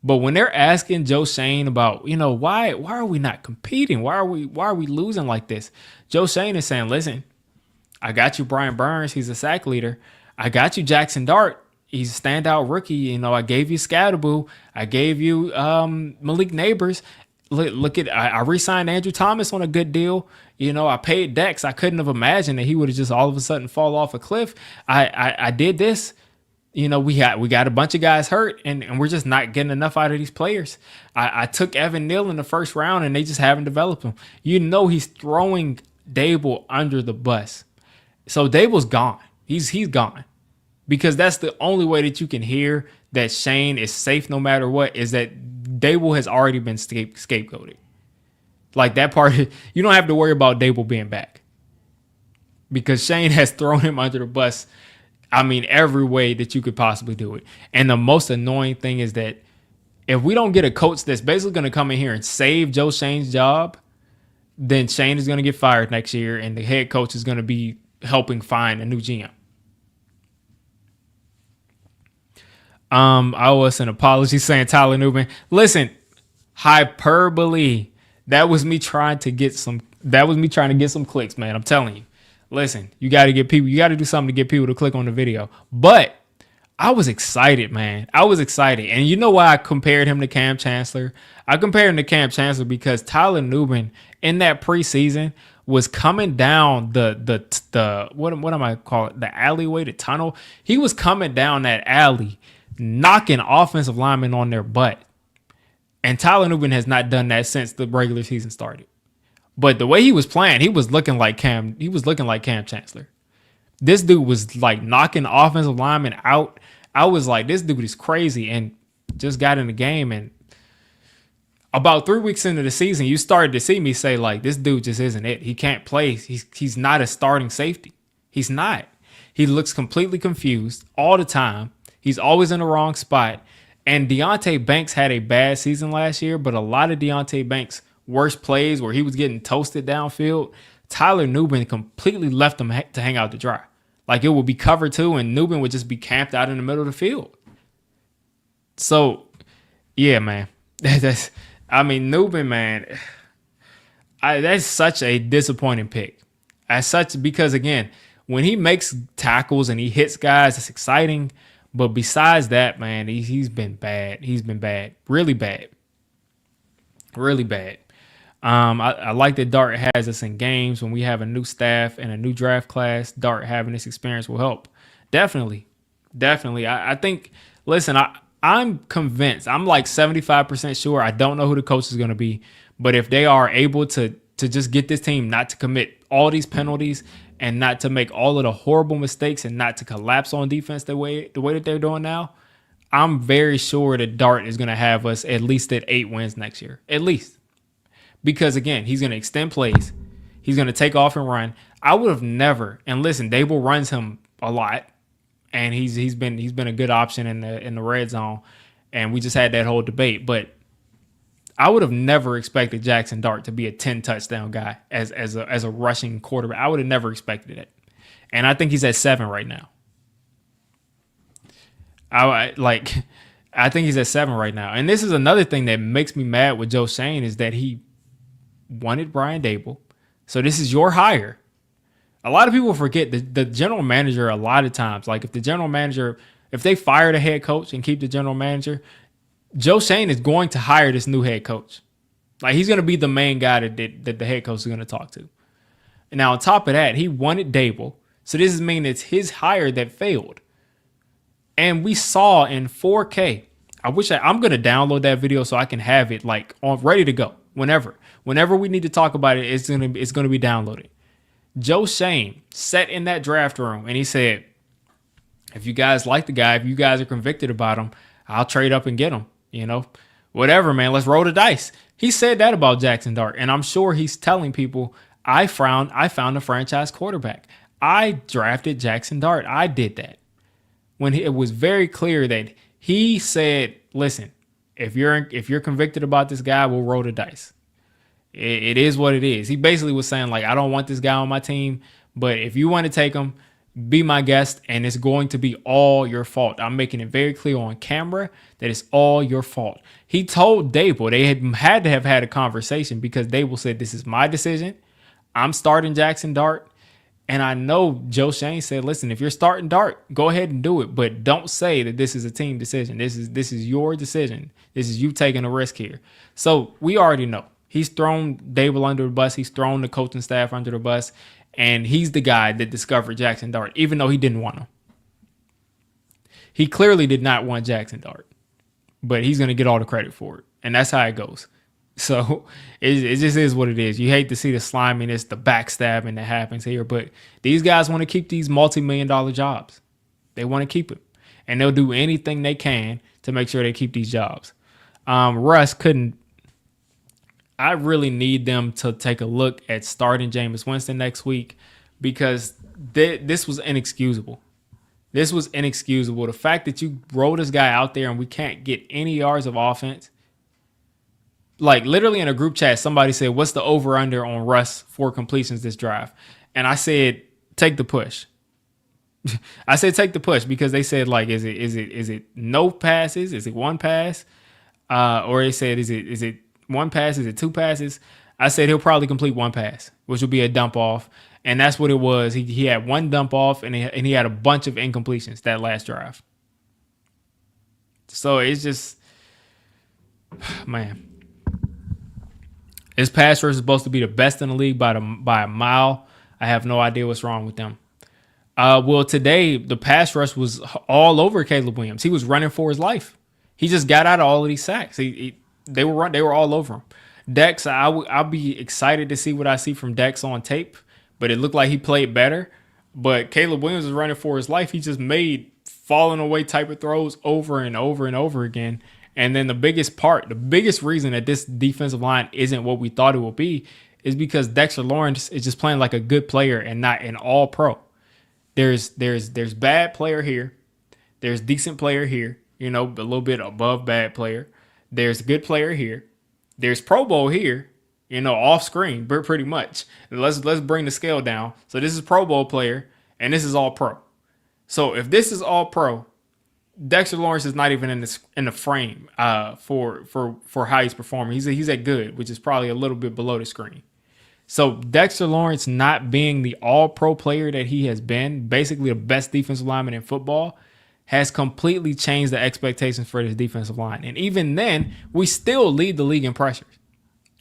But when they're asking Joe Schoen about, why are we not competing? Why are we losing like this? Joe Schoen is saying, listen, I got you Brian Burns. He's a sack leader. I got you Jackson Dart. He's a standout rookie. I gave you Scatterboo. I gave you Malik Neighbors. Look at, I re-signed Andrew Thomas on a good deal. I paid Dex. I couldn't have imagined that he would have just all of a sudden fall off a cliff. I did this. We got a bunch of guys hurt, and we're just not getting enough out of these players. I took Evan Neal in the first round, and they just haven't developed him. He's throwing Daboll under the bus. So Daboll's gone. He's gone. Because that's the only way that you can hear that Schoen is safe no matter what, is that Daboll has already been scapegoated. Like, that part, you don't have to worry about Daboll being back. Because Schoen has thrown him under the bus, every way that you could possibly do it. And the most annoying thing is that if we don't get a coach that's basically going to come in here and save Joe Schoen's job, then Schoen is going to get fired next year, and the head coach is going to be helping find a new GM. I owe us an apology saying Tyler Nubin. Listen, hyperbole. That was me trying to get some. That was me trying to get some clicks, man. I'm telling you. Listen, you got to get people. You got to do something to get people to click on the video. But I was excited, man. I was excited, and you know why I compared him to Cam Chancellor? I compared him to Cam Chancellor because Tyler Nubin in that preseason was coming down the what am I call it? The alleyway, the tunnel. He was coming down that alley, knocking offensive linemen on their butt. And Tyler Nubin has not done that since the regular season started. But the way he was playing, he was looking like Cam. He was looking like Cam Chancellor. This dude was like knocking offensive linemen out. I was like, this dude is crazy, and just got in the game. And about 3 weeks into the season, you started to see me say, like, this dude just isn't it. He can't play. He's not a starting safety. He's not. He looks completely confused all the time. He's always in the wrong spot. And Deonte Banks had a bad season last year, but a lot of Deonte Banks' worst plays where he was getting toasted downfield, Tyler Nubin completely left him to hang out to dry. Like, it would be cover two, and Nubin would just be camped out in the middle of the field. So, yeah, man. Nubin, man, that's such a disappointing pick. Because, again, when he makes tackles and he hits guys, it's exciting. But besides that, man, he's been bad. He's been bad. Really bad. Really bad. I like that Dart has us in games when we have a new staff and a new draft class. Dart having this experience will help. Definitely. I think, listen, I'm convinced. I'm like 75% sure. I don't know who the coach is going to be. But if they are able to just get this team not to commit all these penalties and not to make all of the horrible mistakes and not to collapse on defense the way that they're doing now, I'm very sure that Dart is going to have us at least at 8 wins next year. At least. Because, again, he's going to extend plays. He's going to take off and run. I would have never, and listen, Dable runs him a lot, and he's been a good option in the red zone, and we just had that whole debate. But I would have never expected Jackson Dart to be a 10 touchdown guy as a rushing quarterback. I would have never expected it. And I think he's at 7 right now. I think he's at 7 right now. And this is another thing that makes me mad with Joe Schoen is that he wanted Brian Dable. So this is your hire. A lot of people forget the general manager a lot of times. Like if they fire the head coach and keep the general manager, Joe Schoen is going to hire this new head coach. Like he's going to be the main guy that the head coach is going to talk to. And now on top of that, he wanted Dable. So this is mean it's his hire that failed. And we saw in 4K. I'm going to download that video so I can have it like on ready to go whenever we need to talk about it. It's going to be downloaded. Joe Schoen sat in that draft room and he said, if you guys like the guy, if you guys are convicted about him, I'll trade up and get him. You know, whatever, man. Let's roll the dice. He said that about Jackson Dart, and I'm sure he's telling people, I found a franchise quarterback. I drafted Jackson Dart. I did that. When it was very clear that he said, listen, if you're convicted about this guy, we'll roll the dice. It is what it is. He basically was saying, like, I don't want this guy on my team, but if you want to take him, be my guest, and it's going to be all your fault. I'm making it very clear on camera that it's all your fault. He told Dable, they had to have had a conversation because Dable said, this is my decision. I'm starting Jackson Dart. And I know Joe Schoen said, listen, if you're starting Dart, go ahead and do it. But don't say that this is a team decision. This is your decision. This is you taking a risk here. So we already know. He's thrown Dable under the bus. He's thrown the coaching staff under the bus. And he's the guy that discovered Jackson Dart, even though he didn't want him. He clearly did not want Jackson Dart. But he's going to get all the credit for it. And that's how it goes. So it just is what it is. You hate to see the sliminess, the backstabbing that happens here. But these guys want to keep these multi-million-dollar jobs. They want to keep it. And they'll do anything they can to make sure they keep these jobs. Russ couldn't. I really need them to take a look at starting Jameis Winston next week because this was inexcusable. This was inexcusable. The fact that you roll this guy out there and we can't get any yards of offense. Like literally in a group chat, somebody said, what's the over-under on Russ for completions this drive? And I said, take the push. I said take the push because they said like, is it no passes? Is it one pass? Or they said, is it one pass? Is it two passes? I said he'll probably complete one pass, which will be a dump off, and that's what it was. He had one dump off, and he had a bunch of incompletions that last drive. So it's just, man, his pass rush is supposed to be the best in the league by a mile. I have no idea what's wrong with them. Well, today the pass rush was all over Caleb Williams. He was running for his life. He just got out of all of these sacks. They were all over him. Dex, I'll be excited to see what I see from Dex on tape, but it looked like he played better. But Caleb Williams is running for his life. He just made falling away type of throws over and over and over again. And then the biggest reason that this defensive line isn't what we thought it would be is because Dexter Lawrence is just playing like a good player and not an all pro. There's bad player here. There's decent player here, a little bit above bad player. There's good player here. There's Pro Bowl here, off screen, pretty much. Let's bring the scale down. So this is Pro Bowl player, and this is all pro. So if this is all pro, Dexter Lawrence is not even in the frame for how he's performing. He's at good, which is probably a little bit below the screen. So Dexter Lawrence not being the all-pro player that he has been, basically the best defensive lineman in football, has completely changed the expectations for this defensive line. And even then, we still lead the league in pressures.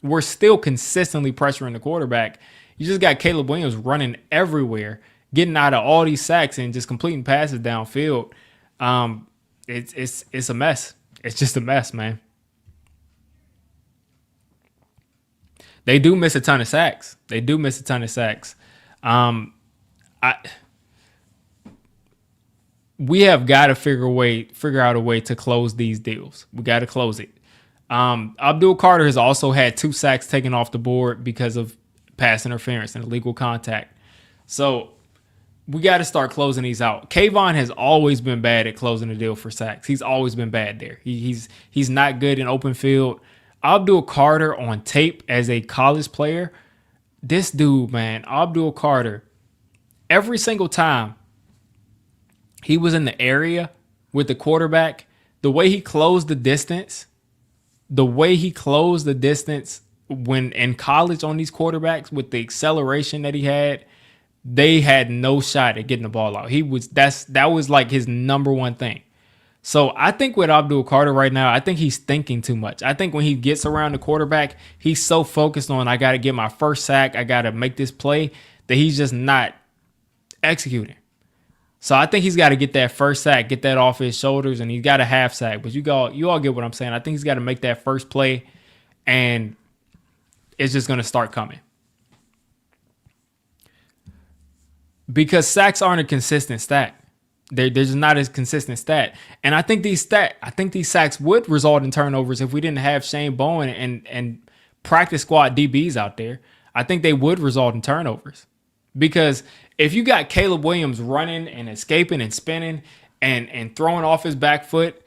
We're still consistently pressuring the quarterback. You just got Caleb Williams running everywhere, getting out of all these sacks and just completing passes downfield. It's a mess. It's just a mess, man. They do miss a ton of sacks. We have got to figure out a way to close these deals. We got to close it. Abdul Carter has also had 2 sacks taken off the board because of pass interference and illegal contact. So we got to start closing these out. Kayvon has always been bad at closing the deal for sacks. He's always been bad there. He's not good in open field. Abdul Carter on tape as a college player, this dude, man, Abdul Carter, every single time he was in the area with the quarterback, the way he closed the distance when in college on these quarterbacks with the acceleration that he had, they had no shot at getting the ball out. That was like his number one thing. So I think with Abdul Carter right now, I think he's thinking too much. I think when he gets around the quarterback, he's so focused on, I got to get my first sack, I got to make this play, that he's just not executing. So I think he's got to get that first sack, get that off his shoulders, and he's got a half sack. But you all get what I'm saying. I think he's got to make that first play, and it's just going to start coming. Because sacks aren't a consistent stat. They're just not as consistent stat. And I think these sacks would result in turnovers if we didn't have Shane Bowen and practice squad DBs out there. I think they would result in turnovers. Because if you got Caleb Williams running and escaping and spinning and throwing off his back foot,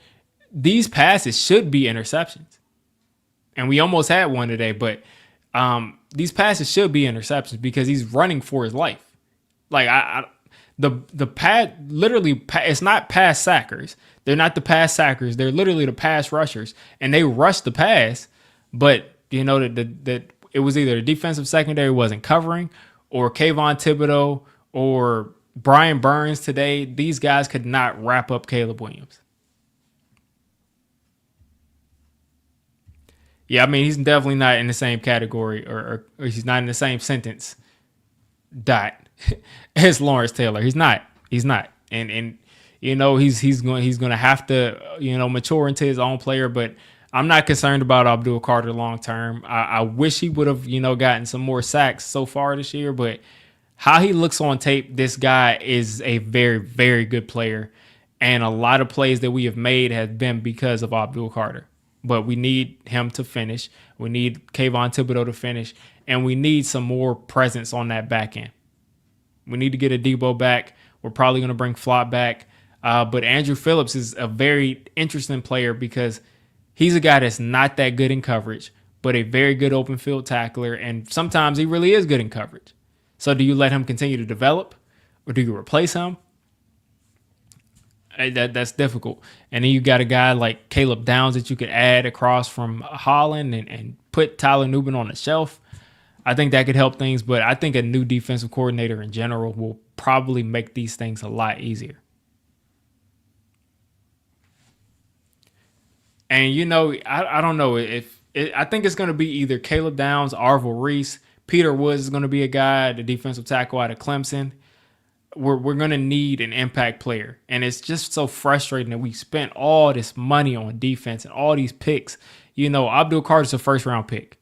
these passes should be interceptions. And we almost had one today, but these passes should be interceptions because he's running for his life. Like the pad literally, it's not pass sackers. They're not the pass sackers. They're literally the pass rushers, and they rush the pass. But that it was either the defensive secondary wasn't covering, or Kayvon Thibodeau, or Brian Burns today. These guys could not wrap up Caleb Williams. Yeah, I mean, he's definitely not in the same category, or he's not in the same sentence as Lawrence Taylor. He's not. And he's going to have to mature into his own player. But I'm not concerned about Abdul Carter long term. I wish he would have gotten some more sacks so far this year. But how he looks on tape, this guy is a very, very good player. And a lot of plays that we have made have been because of Abdul Carter. But we need him to finish. We need Kayvon Thibodeau to finish. And we need some more presence on that back end. We need to get a Debo back. We're probably going to bring Flott back. But Andrew Phillips is a very interesting player because he's a guy that's not that good in coverage, but a very good open field tackler. And sometimes he really is good in coverage. So do you let him continue to develop, or do you replace him? That's difficult. And then you got a guy like Caleb Downs that you could add across from Holland and put Tyler Nubin on the shelf. I think that could help things, but I think a new defensive coordinator in general will probably make these things a lot easier. And I don't know if I think it's going to be either Caleb Downs, Arvil Reese, Peter Woods is going to be a guy, the defensive tackle out of Clemson. We're going to need an impact player, and it's just so frustrating that we spent all this money on defense and all these picks. Abdul Carter's a first round pick.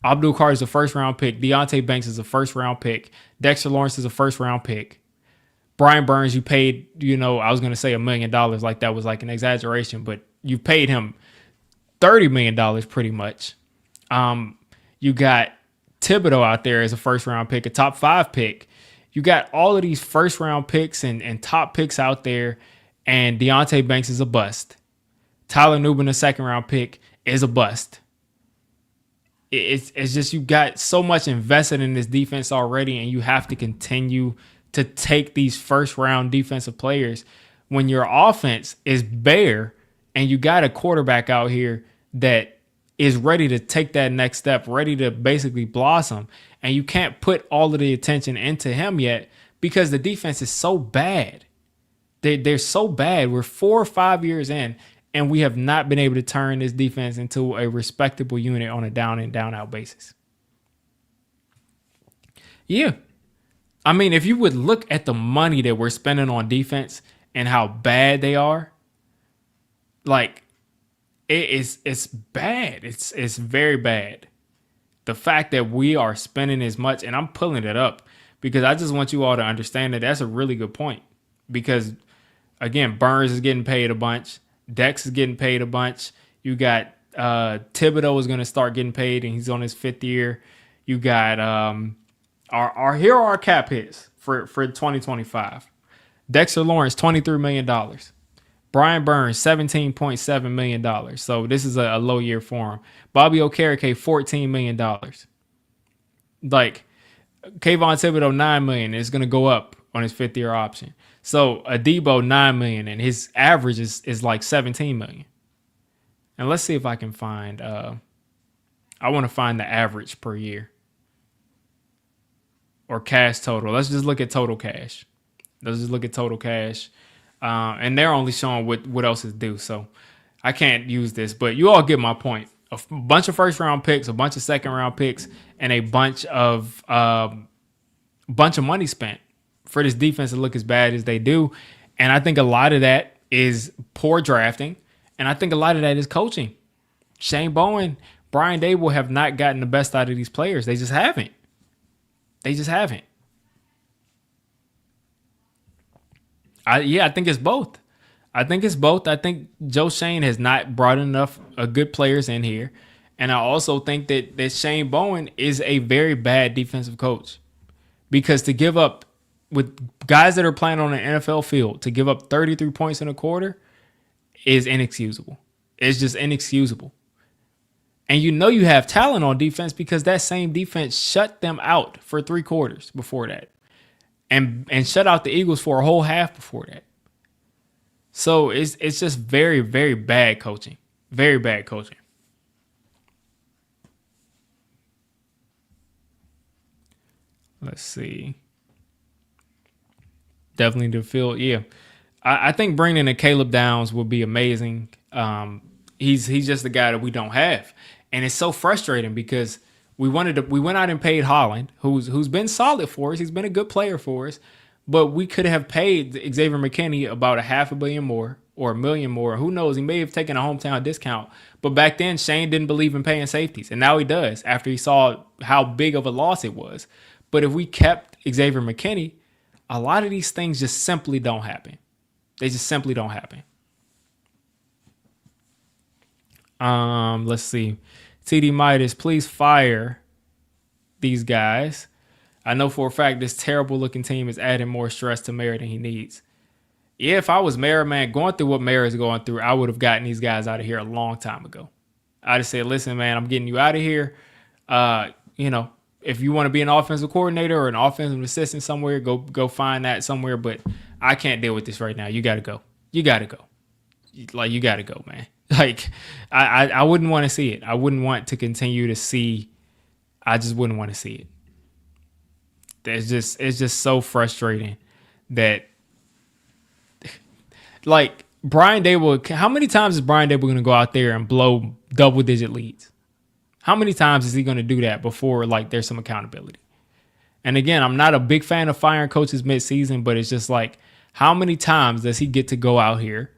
Abdul Carter is a first round pick. Deonte Banks is a first round pick. Dexter Lawrence is a first round pick. Brian Burns, you paid, I was going to say $1 million, like that was like an exaggeration, but you paid him $30 million pretty much. You got Thibodeau out there as a first round pick, a top 5 pick. You got all of these first round picks and top picks out there, and Deonte Banks is a bust. Tyler Nubin, a second round pick, is a bust. It's just you got so much invested in this defense already, and you have to continue to take these first round defensive players when your offense is bare and you got a quarterback out here that is ready to take that next step, ready to basically blossom. And you can't put all of the attention into him yet because the defense is so bad. They're so bad. We're 4 or 5 years in, and we have not been able to turn this defense into a respectable unit on a down and down out basis. Yeah. I mean, if you would look at the money that we're spending on defense and how bad they are, like it's bad. It's very bad. The fact that we are spending as much, and I'm pulling it up because I just want you all to understand that that's a really good point. Because again, Burns is getting paid a bunch. Dex is getting paid a bunch. You got Thibodeau is going to start getting paid, and he's on his 5th year. You got here are our cap hits for 2025. Dexter Lawrence, $23 million. Brian Burns, $17.7 million. So this is a low year for him. Bobby Okereke, $14 million. Like, Kayvon Thibodeau, $9 million. It's going to go up on his 5th year option. So Adebo, $9 million, and his average is like $17 million. And let's see if I can find, I want to find the average per year. Or cash total. Let's just look at total cash. And they're only showing what else is due. So I can't use this, but you all get my point. A bunch of first round picks, a bunch of second round picks, and a bunch of money spent for this defense to look as bad as they do. And I think a lot of that is poor drafting. And I think a lot of that is coaching. Shane Bowen, Brian Dable have not gotten the best out of these players. They just haven't. I think it's both. I think Joe Shane has not brought enough good players in here. And I also think that Shane Bowen is a very bad defensive coach. Because to give up, with guys that are playing on an NFL field, to give up 33 points in a quarter is inexcusable. It's just inexcusable. And you have talent on defense because that same defense shut them out for 3 quarters before that. And shut out the Eagles for a whole half before that. So it's just very, very bad coaching. Very bad coaching. Let's see. Definitely the field. Yeah. I think bringing in Caleb Downs would be amazing. He's just the guy that we don't have. And it's so frustrating because we went out and paid Holland, who's been solid for us. He's been a good player for us. But we could have paid Xavier McKinney about $500 million more or $1 million more. Who knows? He may have taken a hometown discount. But back then, Shane didn't believe in paying safeties. And now he does after he saw how big of a loss it was. But if we kept Xavier McKinney, a lot of these things just simply don't happen. They just simply don't happen. Let's see. TD Midas, please fire these guys. I know for a fact this terrible looking team is adding more stress to Mayer than he needs. Yeah, if I was Mayer, man, going through what Mayer is going through, I would have gotten these guys out of here a long time ago. I'd have said, listen, man, I'm getting you out of here. If you want to be an offensive coordinator or an offensive assistant somewhere, go find that somewhere. But I can't deal with this right now. You got to go. You got to go. Like, you got to go, man. Like, I wouldn't want to see it. I wouldn't want to continue to see. I just wouldn't want to see it. It's just so frustrating that, like, Brian Dable, how many times is Brian Dable going to go out there and blow double-digit leads? How many times is he going to do that before, like, there's some accountability? And again, I'm not a big fan of firing coaches mid-season, but it's just like, how many times does he get to go out here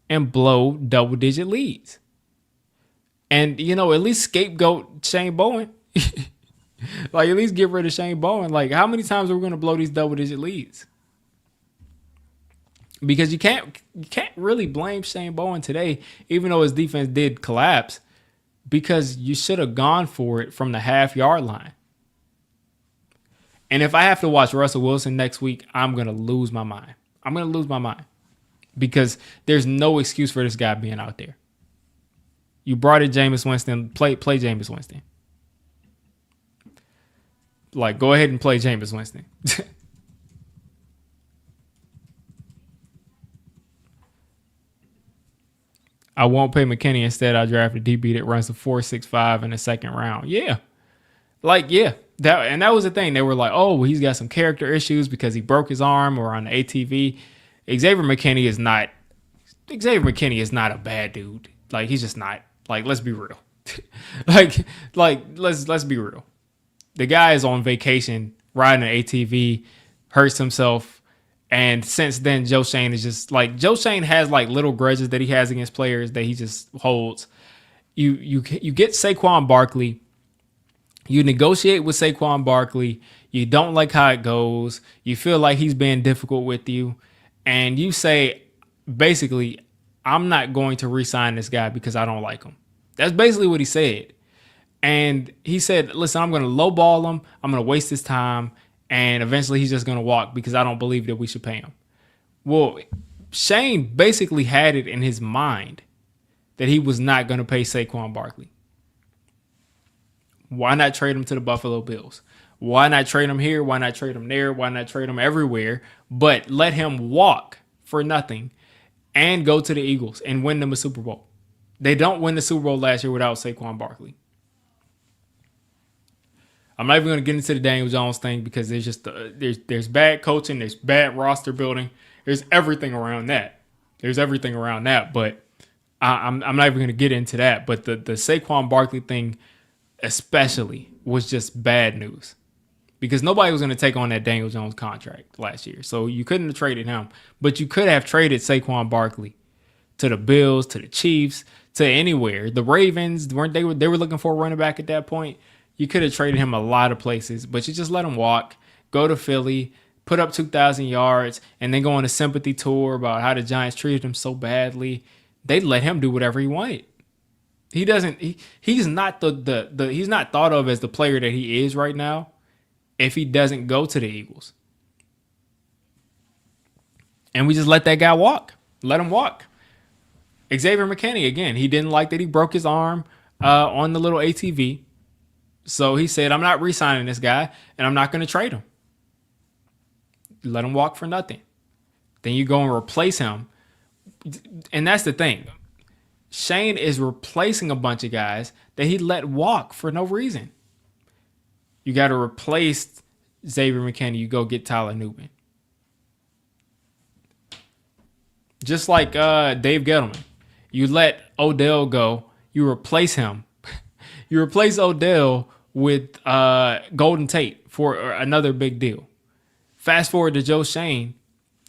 and blow double-digit leads? And, you know, at least scapegoat Shane Bowen. Like, at least get rid of Shane Bowen. Like, how many times are we going to blow these double-digit leads? Because you can't really blame Shane Bowen today, even though his defense did collapse, because you should have gone for it from the half-yard line. And if I have to watch Russell Wilson next week, I'm going to lose my mind. I'm going to lose my mind because there's no excuse for this guy being out there. You brought in Jameis Winston. Play Jameis Winston. Like, go ahead and play Jameis Winston. I won't pay McKinney. Instead, I draft a DB that runs a 4.65 in the second round. Yeah. Like, yeah. That was the thing. They were like, oh, well, he's got some character issues because he broke his arm or on the ATV. Xavier McKinney is not a bad dude. Like, he's just not. Like, let's be real. like let's be real. The guy is on vacation riding an ATV, hurts himself. And since then, Joe Schoen is just like, Joe Schoen has like little grudges that he has against players that he just holds. You get Saquon Barkley. You negotiate with Saquon Barkley. You don't like how it goes. You feel like he's being difficult with you. And you say, basically, I'm not going to re-sign this guy because I don't like him. That's basically what he said. And he said, listen, I'm going to lowball him. I'm going to waste his time. And eventually he's just going to walk because I don't believe that we should pay him. Well, Shane basically had it in his mind that he was not going to pay Saquon Barkley. Why not trade him to the Buffalo Bills? Why not trade him here? Why not trade him there? Why not trade him everywhere? But let him walk for nothing and go to the Eagles and win them a Super Bowl. They don't win the Super Bowl last year without Saquon Barkley. I'm not even going to get into the Daniel Jones thing because there's just there's bad coaching, there's bad roster building, there's everything around that. But I'm not even going to get into that. But the Saquon Barkley thing especially was just bad news because nobody was going to take on that Daniel Jones contract last year. So you couldn't have traded him, but you could have traded Saquon Barkley to the Bills, to the Chiefs, to anywhere. The Ravens, they were looking for a running back at that point. You could have traded him a lot of places, but you just let him walk, go to Philly, put up 2,000 yards, and then go on a sympathy tour about how the Giants treated him so badly. They let him do whatever he wanted. He's not he's not thought of as the player that he is right now if he doesn't go to the Eagles. And we just let that guy walk. Let him walk. Xavier McKinney, again, he didn't like that he broke his arm on the little ATV. So he said, I'm not re-signing this guy, and I'm not going to trade him. Let him walk for nothing. Then you go and replace him. And that's the thing. Shane is replacing a bunch of guys that he let walk for no reason. You got to replace Xavier McKinney. You go get Tyler Newman. Just like Dave Gettleman. You let Odell go. You replace him. You replace Odell with Golden Tate for another big deal. Fast forward to Joe Schoen.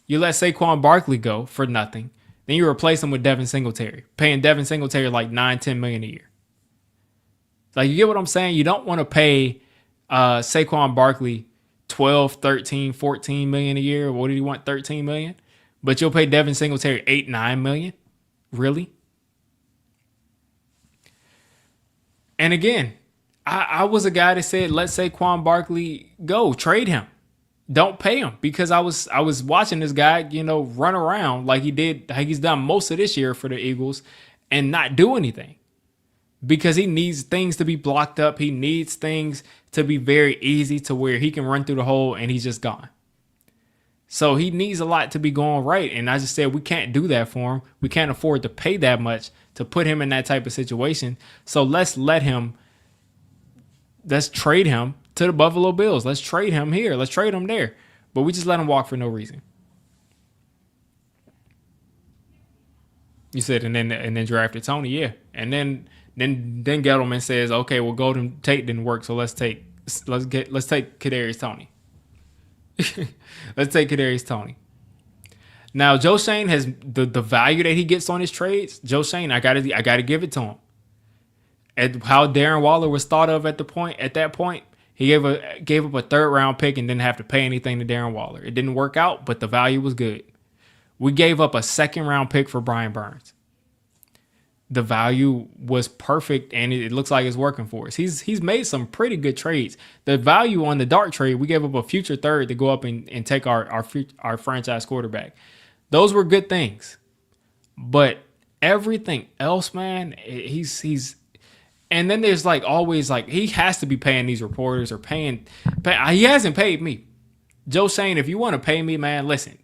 You let Saquon Barkley go for nothing. Then you replace him with Devin Singletary, paying Devin Singletary like $9-10 million a year. Like, you get what I'm saying? You don't want to pay Saquon Barkley $12, $13, $14 million a year. What did he want? $13 million? But you'll pay Devin Singletary $8-9 million? Really? And again, I was a guy that said, let Saquon Barkley go. Trade him. Don't pay him, because I was watching this guy, run around like he's done most of this year for the Eagles and not do anything, because he needs things to be blocked up. He needs things to be very easy to where he can run through the hole and he's just gone. So he needs a lot to be going right. And I just said we can't do that for him. We can't afford to pay that much to put him in that type of situation. So let's trade him to the Buffalo Bills. Let's trade him here. Let's trade him there. But we just let him walk for no reason. You said and then drafted Tony, yeah. And then Gettleman says, okay, well Golden Tate didn't work, so let's take Kadarius Toney. Let's take Kadarius Toney. Now Joe Schoen has the value that he gets on his trades. Joe Schoen, I gotta give it to him. At how Darren Waller was thought of at that point, he gave up a third round pick and didn't have to pay anything to Darren Waller. It didn't work out, but the value was good. We gave up a second round pick for Brian Burns. The value was perfect, and it looks like it's working for us. He's made some pretty good trades. The value on the Dart trade, we gave up a future third to go up and take our franchise quarterback. Those were good things, but everything else, man, he's. And then there's always he has to be paying these reporters or paying. He hasn't paid me. Joe Schoen, if you want to pay me, man, listen.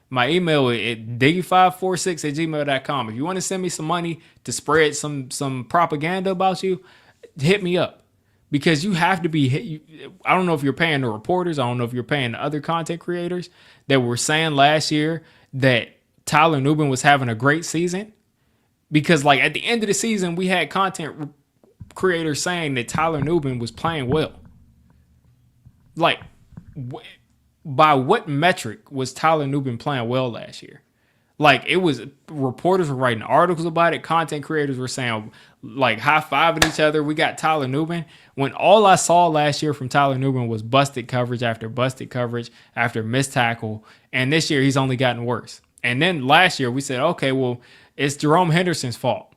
My email is diggy546@gmail.com. If you want to send me some money to spread some propaganda about you, hit me up. Because you have to be, I don't know if you're paying the reporters. I don't know if you're paying the other content creators that were saying last year that Tyler Nubin was having a great season. Because at the end of the season, we had content creators saying that Tyler Nubin was playing well. By what metric was Tyler Nubin playing well last year? It was reporters were writing articles about it. Content creators were saying high-fiving each other. We got Tyler Nubin. When all I saw last year from Tyler Nubin was busted coverage after missed tackle. And this year he's only gotten worse. And then last year we said, okay, well, it's Jerome Henderson's fault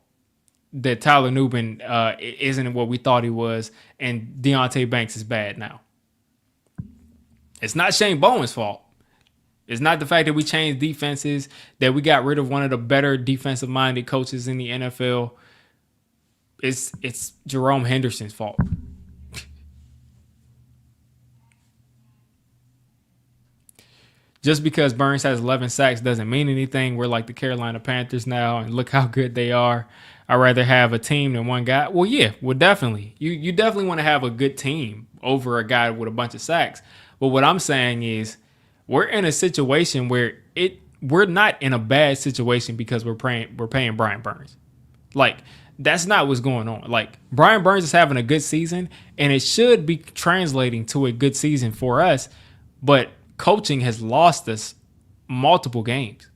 that Tyler Nubin isn't what we thought he was. And Deonte Banks is bad now. It's not Shane Bowen's fault. It's not the fact that we changed defenses, that we got rid of one of the better defensive-minded coaches in the NFL. It's Jerome Henderson's fault. Just because Burns has 11 sacks doesn't mean anything. We're like the Carolina Panthers now, and look how good they are. I'd rather have a team than one guy. Well, yeah, definitely. You definitely want to have a good team over a guy with a bunch of sacks. But what I'm saying is we're in a situation where we're not in a bad situation because we're paying Brian Burns. That's not what's going on. Brian Burns is having a good season, and it should be translating to a good season for us. But coaching has lost us multiple games.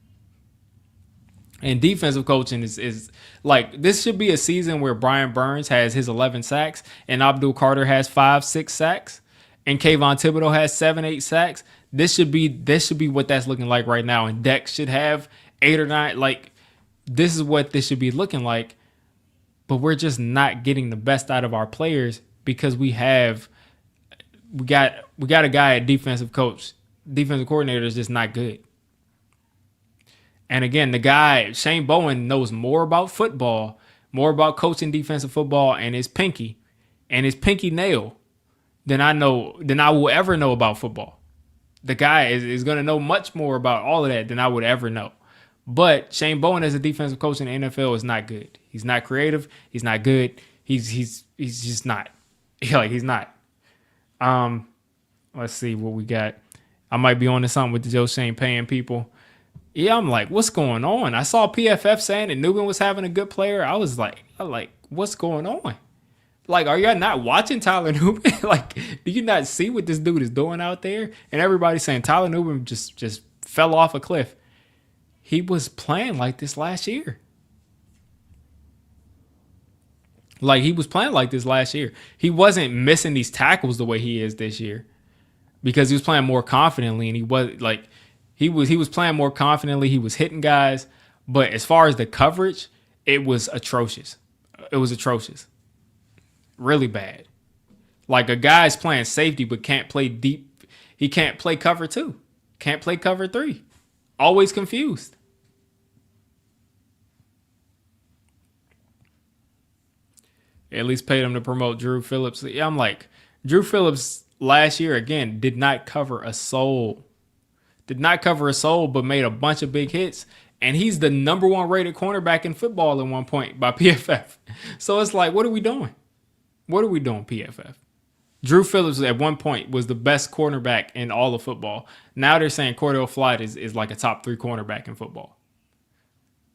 And defensive coaching is this should be a season where Brian Burns has his 11 sacks and Abdul Carter has 5-6 sacks. And Kayvon Thibodeau has 7-8 sacks. This should be what that's looking like right now. And Dex should have 8 or 9. This is what this should be looking like. But we're just not getting the best out of our players because we got a guy at defensive coordinator is just not good. And again, the guy, Shane Bowen, knows more about football, more about coaching defensive football and his pinky nail than I will ever know about football. The guy is going to know much more about all of that than I would ever know. But Shane Bowen as a defensive coach in the NFL is not good. He's not creative. He's not good. He's just not. He's not. Let's see what we got. I might be on to something with the Joe Schoen paying people. Yeah, I'm like, what's going on? I saw PFF saying that Nubin was having a good player. I was like, what's going on? Are y'all not watching Tyler Nubin? Do you not see what this dude is doing out there? And everybody's saying Tyler Nubin just fell off a cliff. He was playing like this last year. He was playing like this last year. He wasn't missing these tackles the way he is this year because he was playing more confidently, and he was playing more confidently. He was hitting guys, but as far as the coverage, it was atrocious. It was atrocious. Really bad. A guy's playing safety but can't play deep. He can't play cover 2. Can't play cover 3. Always confused. At least paid him to promote Drew Phillips. Yeah, I'm like, Drew Phillips last year, again, did not cover a soul. did not cover a soul, but made a bunch of big hits. And he's the number one rated cornerback in football at one point by PFF. So it's like, what are we doing? What are we doing, PFF? Drew Phillips at one point was the best cornerback in all of football. Now they're saying Cordell Flott is like a top 3 cornerback in football.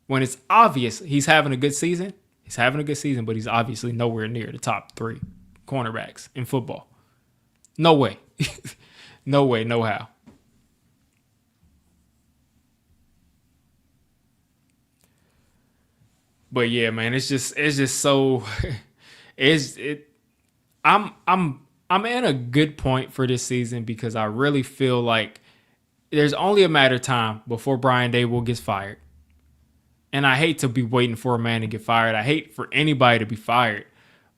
When it's obvious he's having a good season, but he's obviously nowhere near the top 3 cornerbacks in football. No way. No way, no how. But yeah, man, it's just so I'm in a good point for this season because I really feel like there's only a matter of time before Brian Daboll gets fired. And I hate to be waiting for a man to get fired. I hate for anybody to be fired.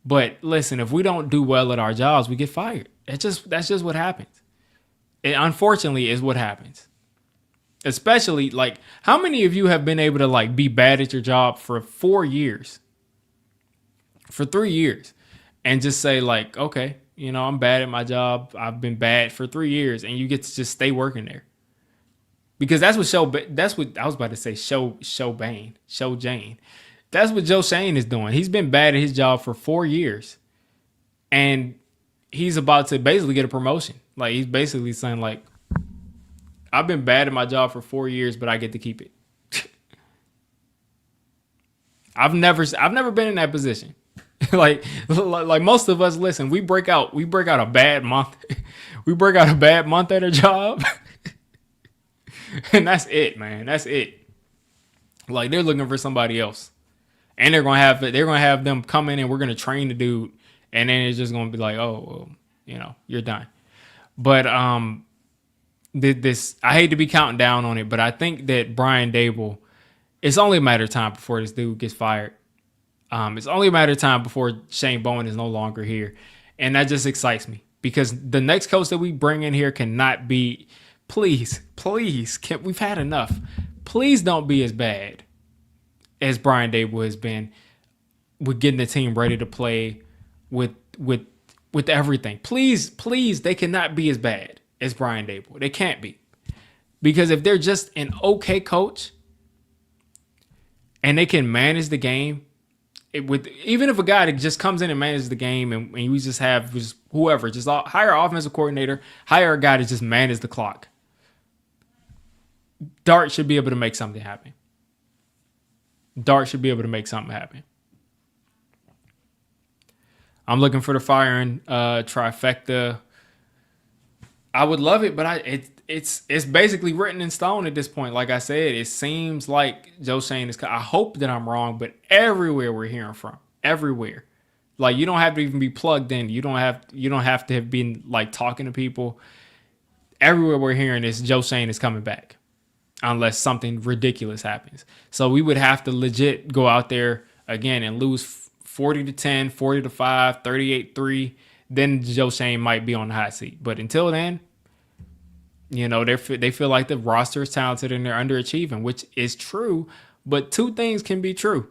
But listen, if we don't do well at our jobs, we get fired. That's just what happens. It unfortunately is what happens. Especially, like, how many of you have been able to, like, be bad at your job for 4 years? For 3 years? And just say, like, okay, I'm bad at my job. I've been bad for 3 years, and you get to just stay working there. Because that's what I was about to say, Joe Jane. That's what Joe Schoen is doing. He's been bad at his job for 4 years. And he's about to basically get a promotion. Like, he's basically saying, like, I've been bad at my job for 4 years, but I get to keep it. I've never been in that position. like most of us, listen, we break out a bad month. We break out a bad month at a job. And that's it, man. That's it. Like, they're looking for somebody else. And they're gonna have them come in and we're gonna train the dude, and then it's just gonna be like, oh, well, you're done. But I hate to be counting down on it, but I think that Brian Daboll, it's only a matter of time before this dude gets fired. It's only a matter of time before Shane Bowen is no longer here. And that just excites me because the next coach that we bring in here cannot be, please, we've had enough. Please don't be as bad as Brian Daboll has been with getting the team ready to play with everything. Please, they cannot be as bad as Brian Daboll. They can't be. Because if they're just an okay coach and they can manage the game, even if a guy that just comes in and manages the game and you just have whoever, just hire an offensive coordinator, hire a guy to just manage the clock. Dart should be able to make something happen. I'm looking for the firing trifecta. I would love it, but it's basically written in stone at this point. Like I said, it seems like Joe Schoen is. I hope that I'm wrong, but everywhere we're hearing from, everywhere, like you don't have to even be plugged in. You don't have to have been like talking to people. Everywhere we're hearing is Joe Schoen is coming back, unless something ridiculous happens. So we would have to legit go out there again and lose 40-10, 40-5, 38-3. Then Joe Schoen might be on the hot seat. But until then, they feel like the roster is talented and they're underachieving, which is true. But two things can be true.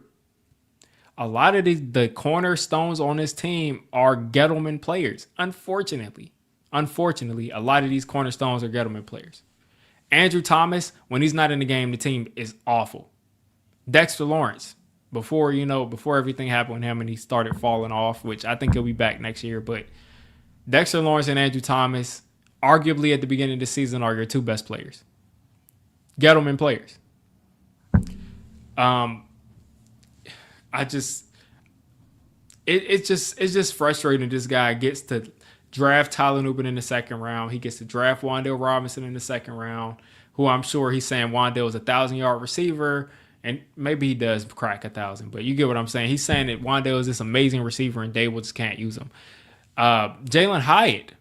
A lot of the cornerstones on this team are Gettleman players. Unfortunately, a lot of these cornerstones are Gettleman players. Andrew Thomas, when he's not in the game, the team is awful. Dexter Lawrence, before everything happened with him and he started falling off, which I think he'll be back next year. But Dexter Lawrence and Andrew Thomas, arguably at the beginning of the season, are your two best players. Gettleman players. It's just frustrating. This guy gets to draft Tyler Nubin in the second round. He gets to draft Wan'Dale Robinson in the second round, who I'm sure he's saying Wan'Dale is a 1,000-yard receiver. And maybe he does crack 1,000, but you get what I'm saying. He's saying that Wan'Dale is this amazing receiver and Daboll just can't use him. Jalen Hyatt,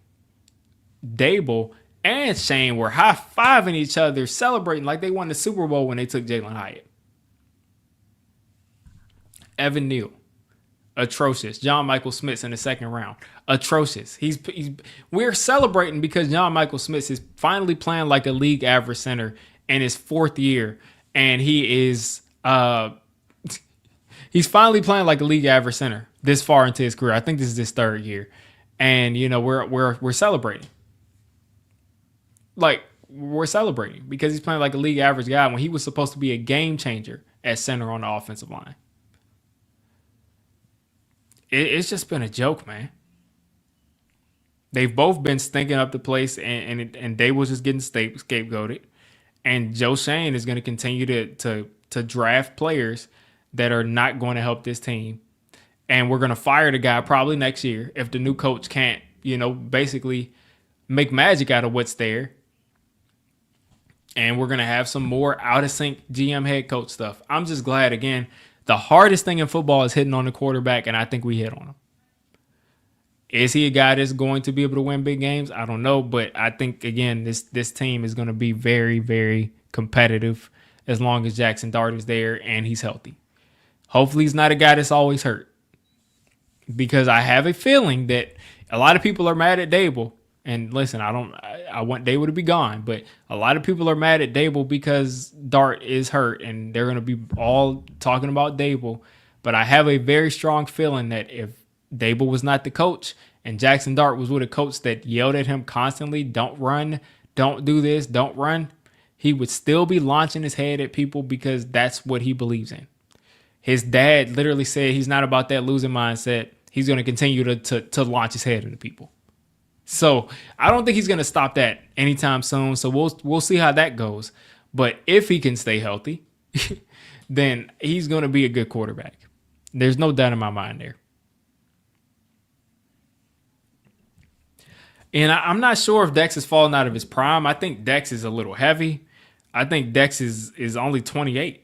Daboll, and Shane were high-fiving each other, celebrating like they won the Super Bowl when they took Jalen Hyatt. Evan Neal, atrocious. John Michael Smith in the second round, atrocious. We're celebrating because John Michael Smith is finally playing like a league average center in his fourth year. And he's finally playing like a league average center this far into his career. I think this is his third year. And we're celebrating. Like, we're celebrating because he's playing like a league average guy when he was supposed to be a game changer at center on the offensive line. It's just been a joke, man. They've both been stinking up the place, and they was just getting scapegoated. And Joe Shane is going to continue to draft players that are not going to help this team. And we're going to fire the guy probably next year if the new coach can't, basically make magic out of what's there. And we're going to have some more out of sync GM head coach stuff. I'm just glad, again, the hardest thing in football is hitting on the quarterback, and I think we hit on him. Is he a guy that's going to be able to win big games? I don't know, but I think, again, this team is going to be very, very competitive as long as Jackson Dart is there and he's healthy. Hopefully he's not a guy that's always hurt, because I have a feeling that a lot of people are mad at Dable. And listen, I want Dable to be gone, but a lot of people are mad at Dable because Dart is hurt, and they're going to be all talking about Dable. But I have a very strong feeling that if Dable was not the coach and Jackson Dart was with a coach that yelled at him constantly, don't run, don't do this, don't run, he would still be launching his head at people because that's what he believes in. His dad literally said he's not about that losing mindset. He's going to continue to launch his head into people. So I don't think he's going to stop that anytime soon. So we'll see how that goes. But if he can stay healthy, then he's going to be a good quarterback. There's no doubt in my mind there. And I'm not sure if Dex has fallen out of his prime. I think Dex is a little heavy. I think Dex is only 28.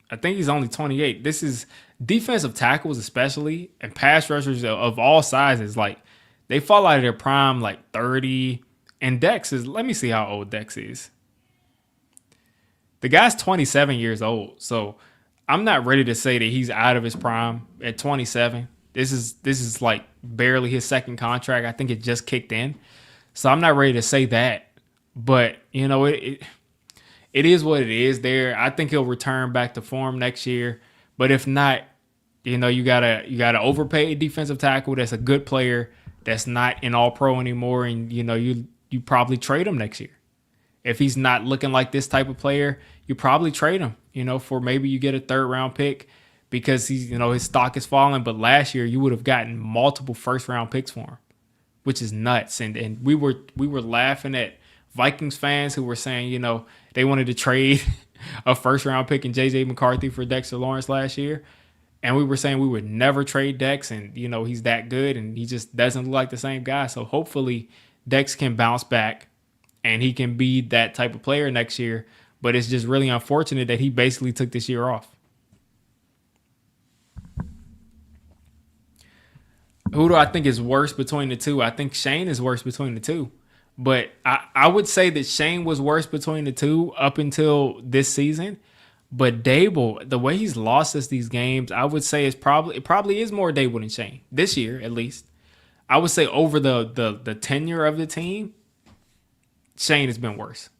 I think he's only 28. This is defensive tackles especially, and pass rushers of all sizes. Like, they fall out of their prime like 30. And Dex is, let me see how old Dex is. The guy's 27 years old. So I'm not ready to say that he's out of his prime at 27. This is like barely his second contract. I think it just kicked in. So I'm not ready to say that. But, it is what it is there. I think he'll return back to form next year. But if not, you gotta overpay a defensive tackle that's a good player, that's not an all-pro anymore, and you probably trade him next year. If he's not looking like this type of player, you probably trade him, for maybe you get a third-round pick because he's, his stock is falling. But last year you would have gotten multiple first-round picks for him, which is nuts. And we were laughing at Vikings fans who were saying, they wanted to trade a first-round pick in J.J. McCarthy for Dexter Lawrence last year. And we were saying we would never trade Dex, and, he's that good, and he just doesn't look like the same guy. So hopefully Dex can bounce back and he can be that type of player next year. But it's just really unfortunate that he basically took this year off. Who do I think is worse between the two? I think Shane is worse between the two. But I would say that Shane was worse between the two up until this season. But Dable, the way he's lost us these games, I would say it probably is more Dable than Shane this year, at least. I would say over the tenure of the team, Shane has been worse,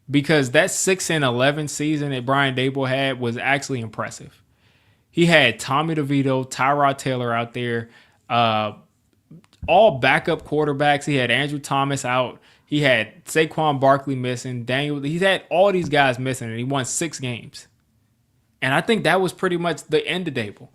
because that 6-11 season that Brian Dable had was actually impressive. He had Tommy DeVito, Tyrod Taylor out there, all backup quarterbacks. He had Andrew Thomas out. He had Saquon Barkley missing. He had all these guys missing, and he won 6 games. And I think that was pretty much the end of Dable.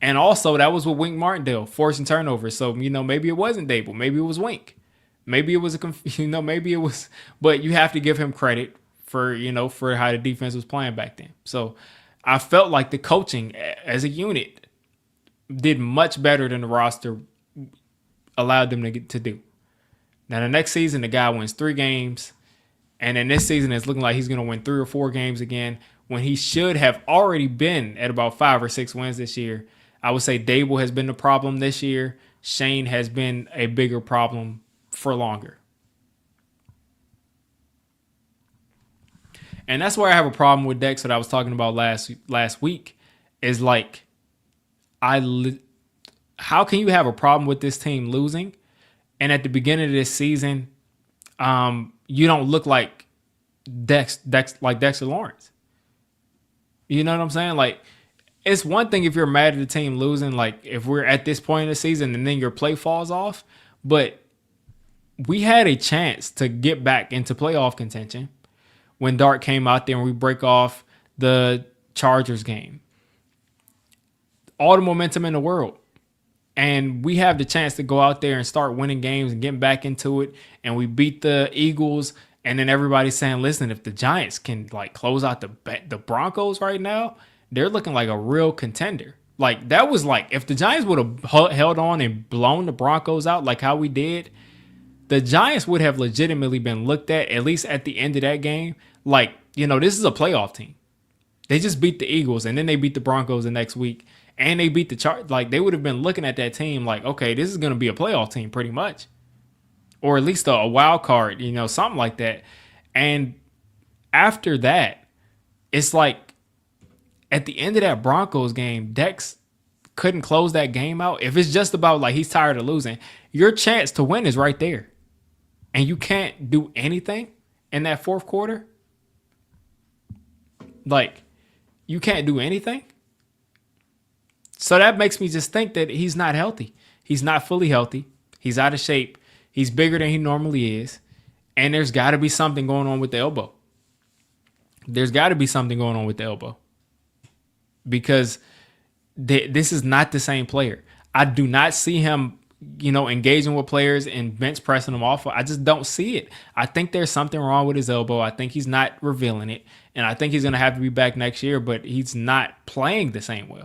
And also, that was with Wink Martindale forcing turnovers. So, maybe it wasn't Dable. Maybe it was Wink. Maybe it was maybe it was. But you have to give him credit for how the defense was playing back then. So I felt like the coaching as a unit did much better than the roster allowed them to do. Now, the next season, the guy wins 3 games. And then this season, it's looking like he's going to win 3 or 4 games again, when he should have already been at about 5 or 6 wins this year. I would say Dable has been the problem this year. Shane has been a bigger problem for longer. And that's where I have a problem with Dex that I was talking about last week, is like, how can you have a problem with this team losing, and at the beginning of this season, you don't look like Dexter Lawrence? You know what I'm saying? Like, it's one thing if you're mad at the team losing, like if we're at this point in the season and then your play falls off. But we had a chance to get back into playoff contention when Dart came out there and we break off the Chargers game. All the momentum in the world. And we have the chance to go out there and start winning games and getting back into it. And we beat the Eagles. And then everybody's saying, listen, if the Giants can like close out the Broncos right now, they're looking like a real contender. Like that was like, if the Giants would have held on and blown the Broncos out like how we did, the Giants would have legitimately been looked at least at the end of that game. Like, this is a playoff team. They just beat the Eagles and then they beat the Broncos the next week. And they beat the Chargers. Like, they would have been looking at that team like, okay, this is going to be a playoff team pretty much. Or at least a wild card, something like that. And after that, it's like at the end of that Broncos game, Dex couldn't close that game out. If it's just about like he's tired of losing, your chance to win is right there. And you can't do anything in that fourth quarter. Like, you can't do anything. So that makes me just think that he's not healthy. He's not fully healthy. He's out of shape. He's bigger than he normally is. And there's got to be something going on with the elbow. There's got to be something going on with the elbow. Because this is not the same player. I do not see him, engaging with players and bench pressing them off. I just don't see it. I think there's something wrong with his elbow. I think he's not revealing it. And I think he's going to have to be back next year, but he's not playing the same way.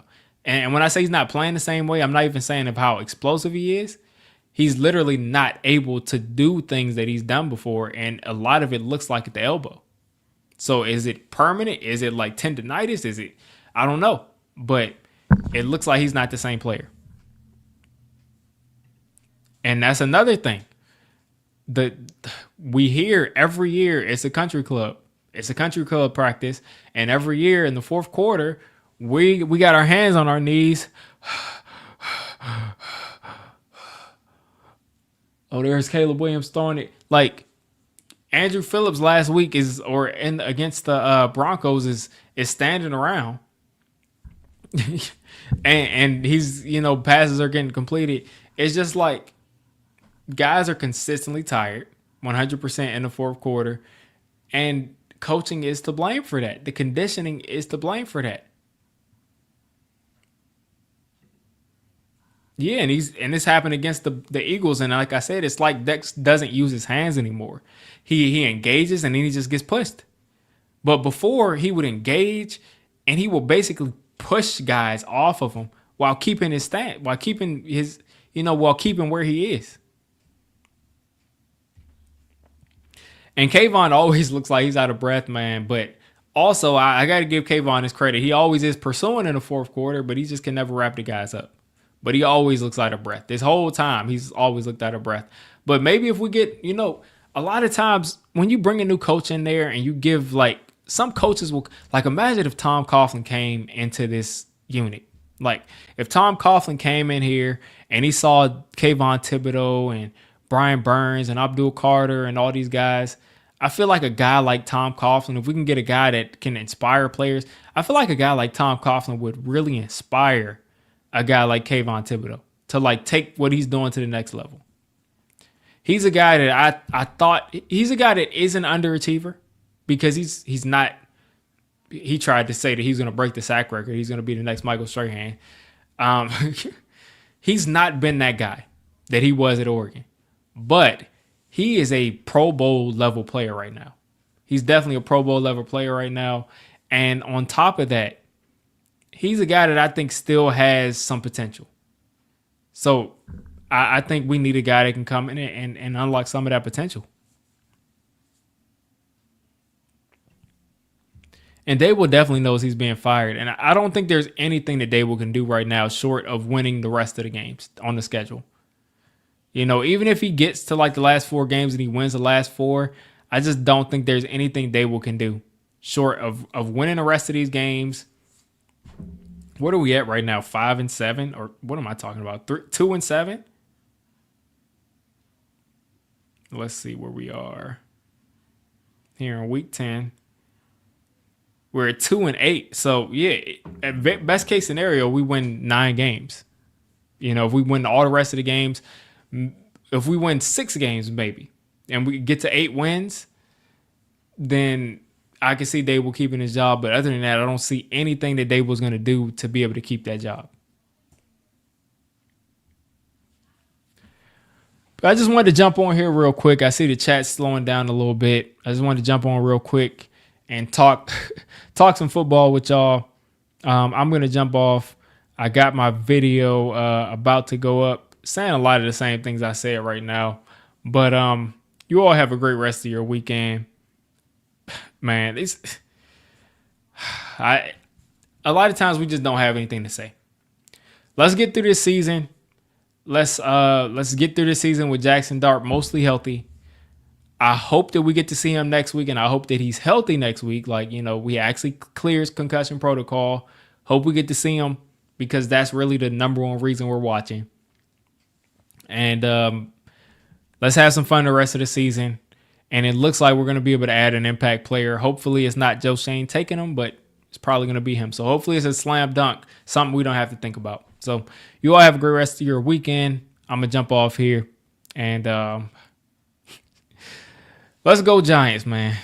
And when I say he's not playing the same way, I'm not even saying of how explosive he is. He's literally not able to do things that he's done before. And a lot of it looks like at the elbow. So is it permanent? Is it like tendonitis? Is it? I don't know. But it looks like he's not the same player. And that's another thing. We hear every year it's a country club. It's a country club practice. And every year in the fourth quarter, we got our hands on our knees. Oh, there's Caleb Williams throwing it. Like Andrew Phillips last week against the Broncos is standing around. and he's, passes are getting completed. It's just like guys are consistently tired 100% in the fourth quarter. And coaching is to blame for that. The conditioning is to blame for that. Yeah, and this happened against the Eagles, and like I said, it's like Dex doesn't use his hands anymore. He engages and then he just gets pushed. But before he would engage and he will basically push guys off of him while keeping his stand, while keeping where he is. And Kayvon always looks like he's out of breath, man. But also, I got to give Kayvon his credit. He always is pursuing in the fourth quarter, but he just can never wrap the guys up. But he always looks out of breath. This whole time, he's always looked out of breath. But maybe if we get, a lot of times when you bring a new coach in there and you give, like, some coaches will, like, imagine if Tom Coughlin came into this unit. Like, if Tom Coughlin came in here and he saw Kayvon Thibodeau and Brian Burns and Abdul Carter and all these guys, I feel like a guy like Tom Coughlin, if we can get a guy that can inspire players, I feel like a guy like Tom Coughlin would really inspire a guy like Kayvon Thibodeau to like take what he's doing to the next level. He's a guy that I thought he's a guy that is an underachiever because he's not. He tried to say that he's going to break the sack record. He's going to be the next Michael Strahan. He's not been that guy that he was at Oregon, but he is a Pro Bowl level player right now. He's definitely a Pro Bowl level player right now. And on top of that, he's a guy that I think still has some potential. So I think we need a guy that can come in and unlock some of that potential. And Dable definitely knows he's being fired. And I don't think there's anything that Dable can do right now short of winning the rest of the games on the schedule. Even if he gets to like the last 4 games and he wins the last 4, I just don't think there's anything Dable can do short of winning the rest of these games. What are we at right now? 5-7? Or what am I talking about? 2-7? Let's see where we are. Here in week 10. We're at 2-8. So, yeah, at best case scenario, we win 9 games. If we win all the rest of the games, If we win 6 games, maybe, and we get to 8 wins, then I can see Dable keeping his job. But other than that, I don't see anything that Dable's going to do to be able to keep that job. But I just wanted to jump on here real quick. I see the chat slowing down a little bit. I just wanted to jump on real quick and talk some football with y'all. I'm going to jump off. I got my video about to go up, saying a lot of the same things I said right now. But you all have a great rest of your weekend. Man, a lot of times we just don't have anything to say. Let's get through this season. Let's get through this season with Jackson Dart mostly healthy. I hope that we get to see him next week, and I hope that he's healthy next week. Like, we actually clears concussion protocol. Hope we get to see him, because that's really the number one reason we're watching. And let's have some fun the rest of the season. And it looks like we're going to be able to add an impact player. Hopefully it's not Joe Shane taking him, but it's probably going to be him. So hopefully it's a slam dunk, something we don't have to think about. So you all have a great rest of your weekend. I'm going to jump off here. And let's go Giants, man.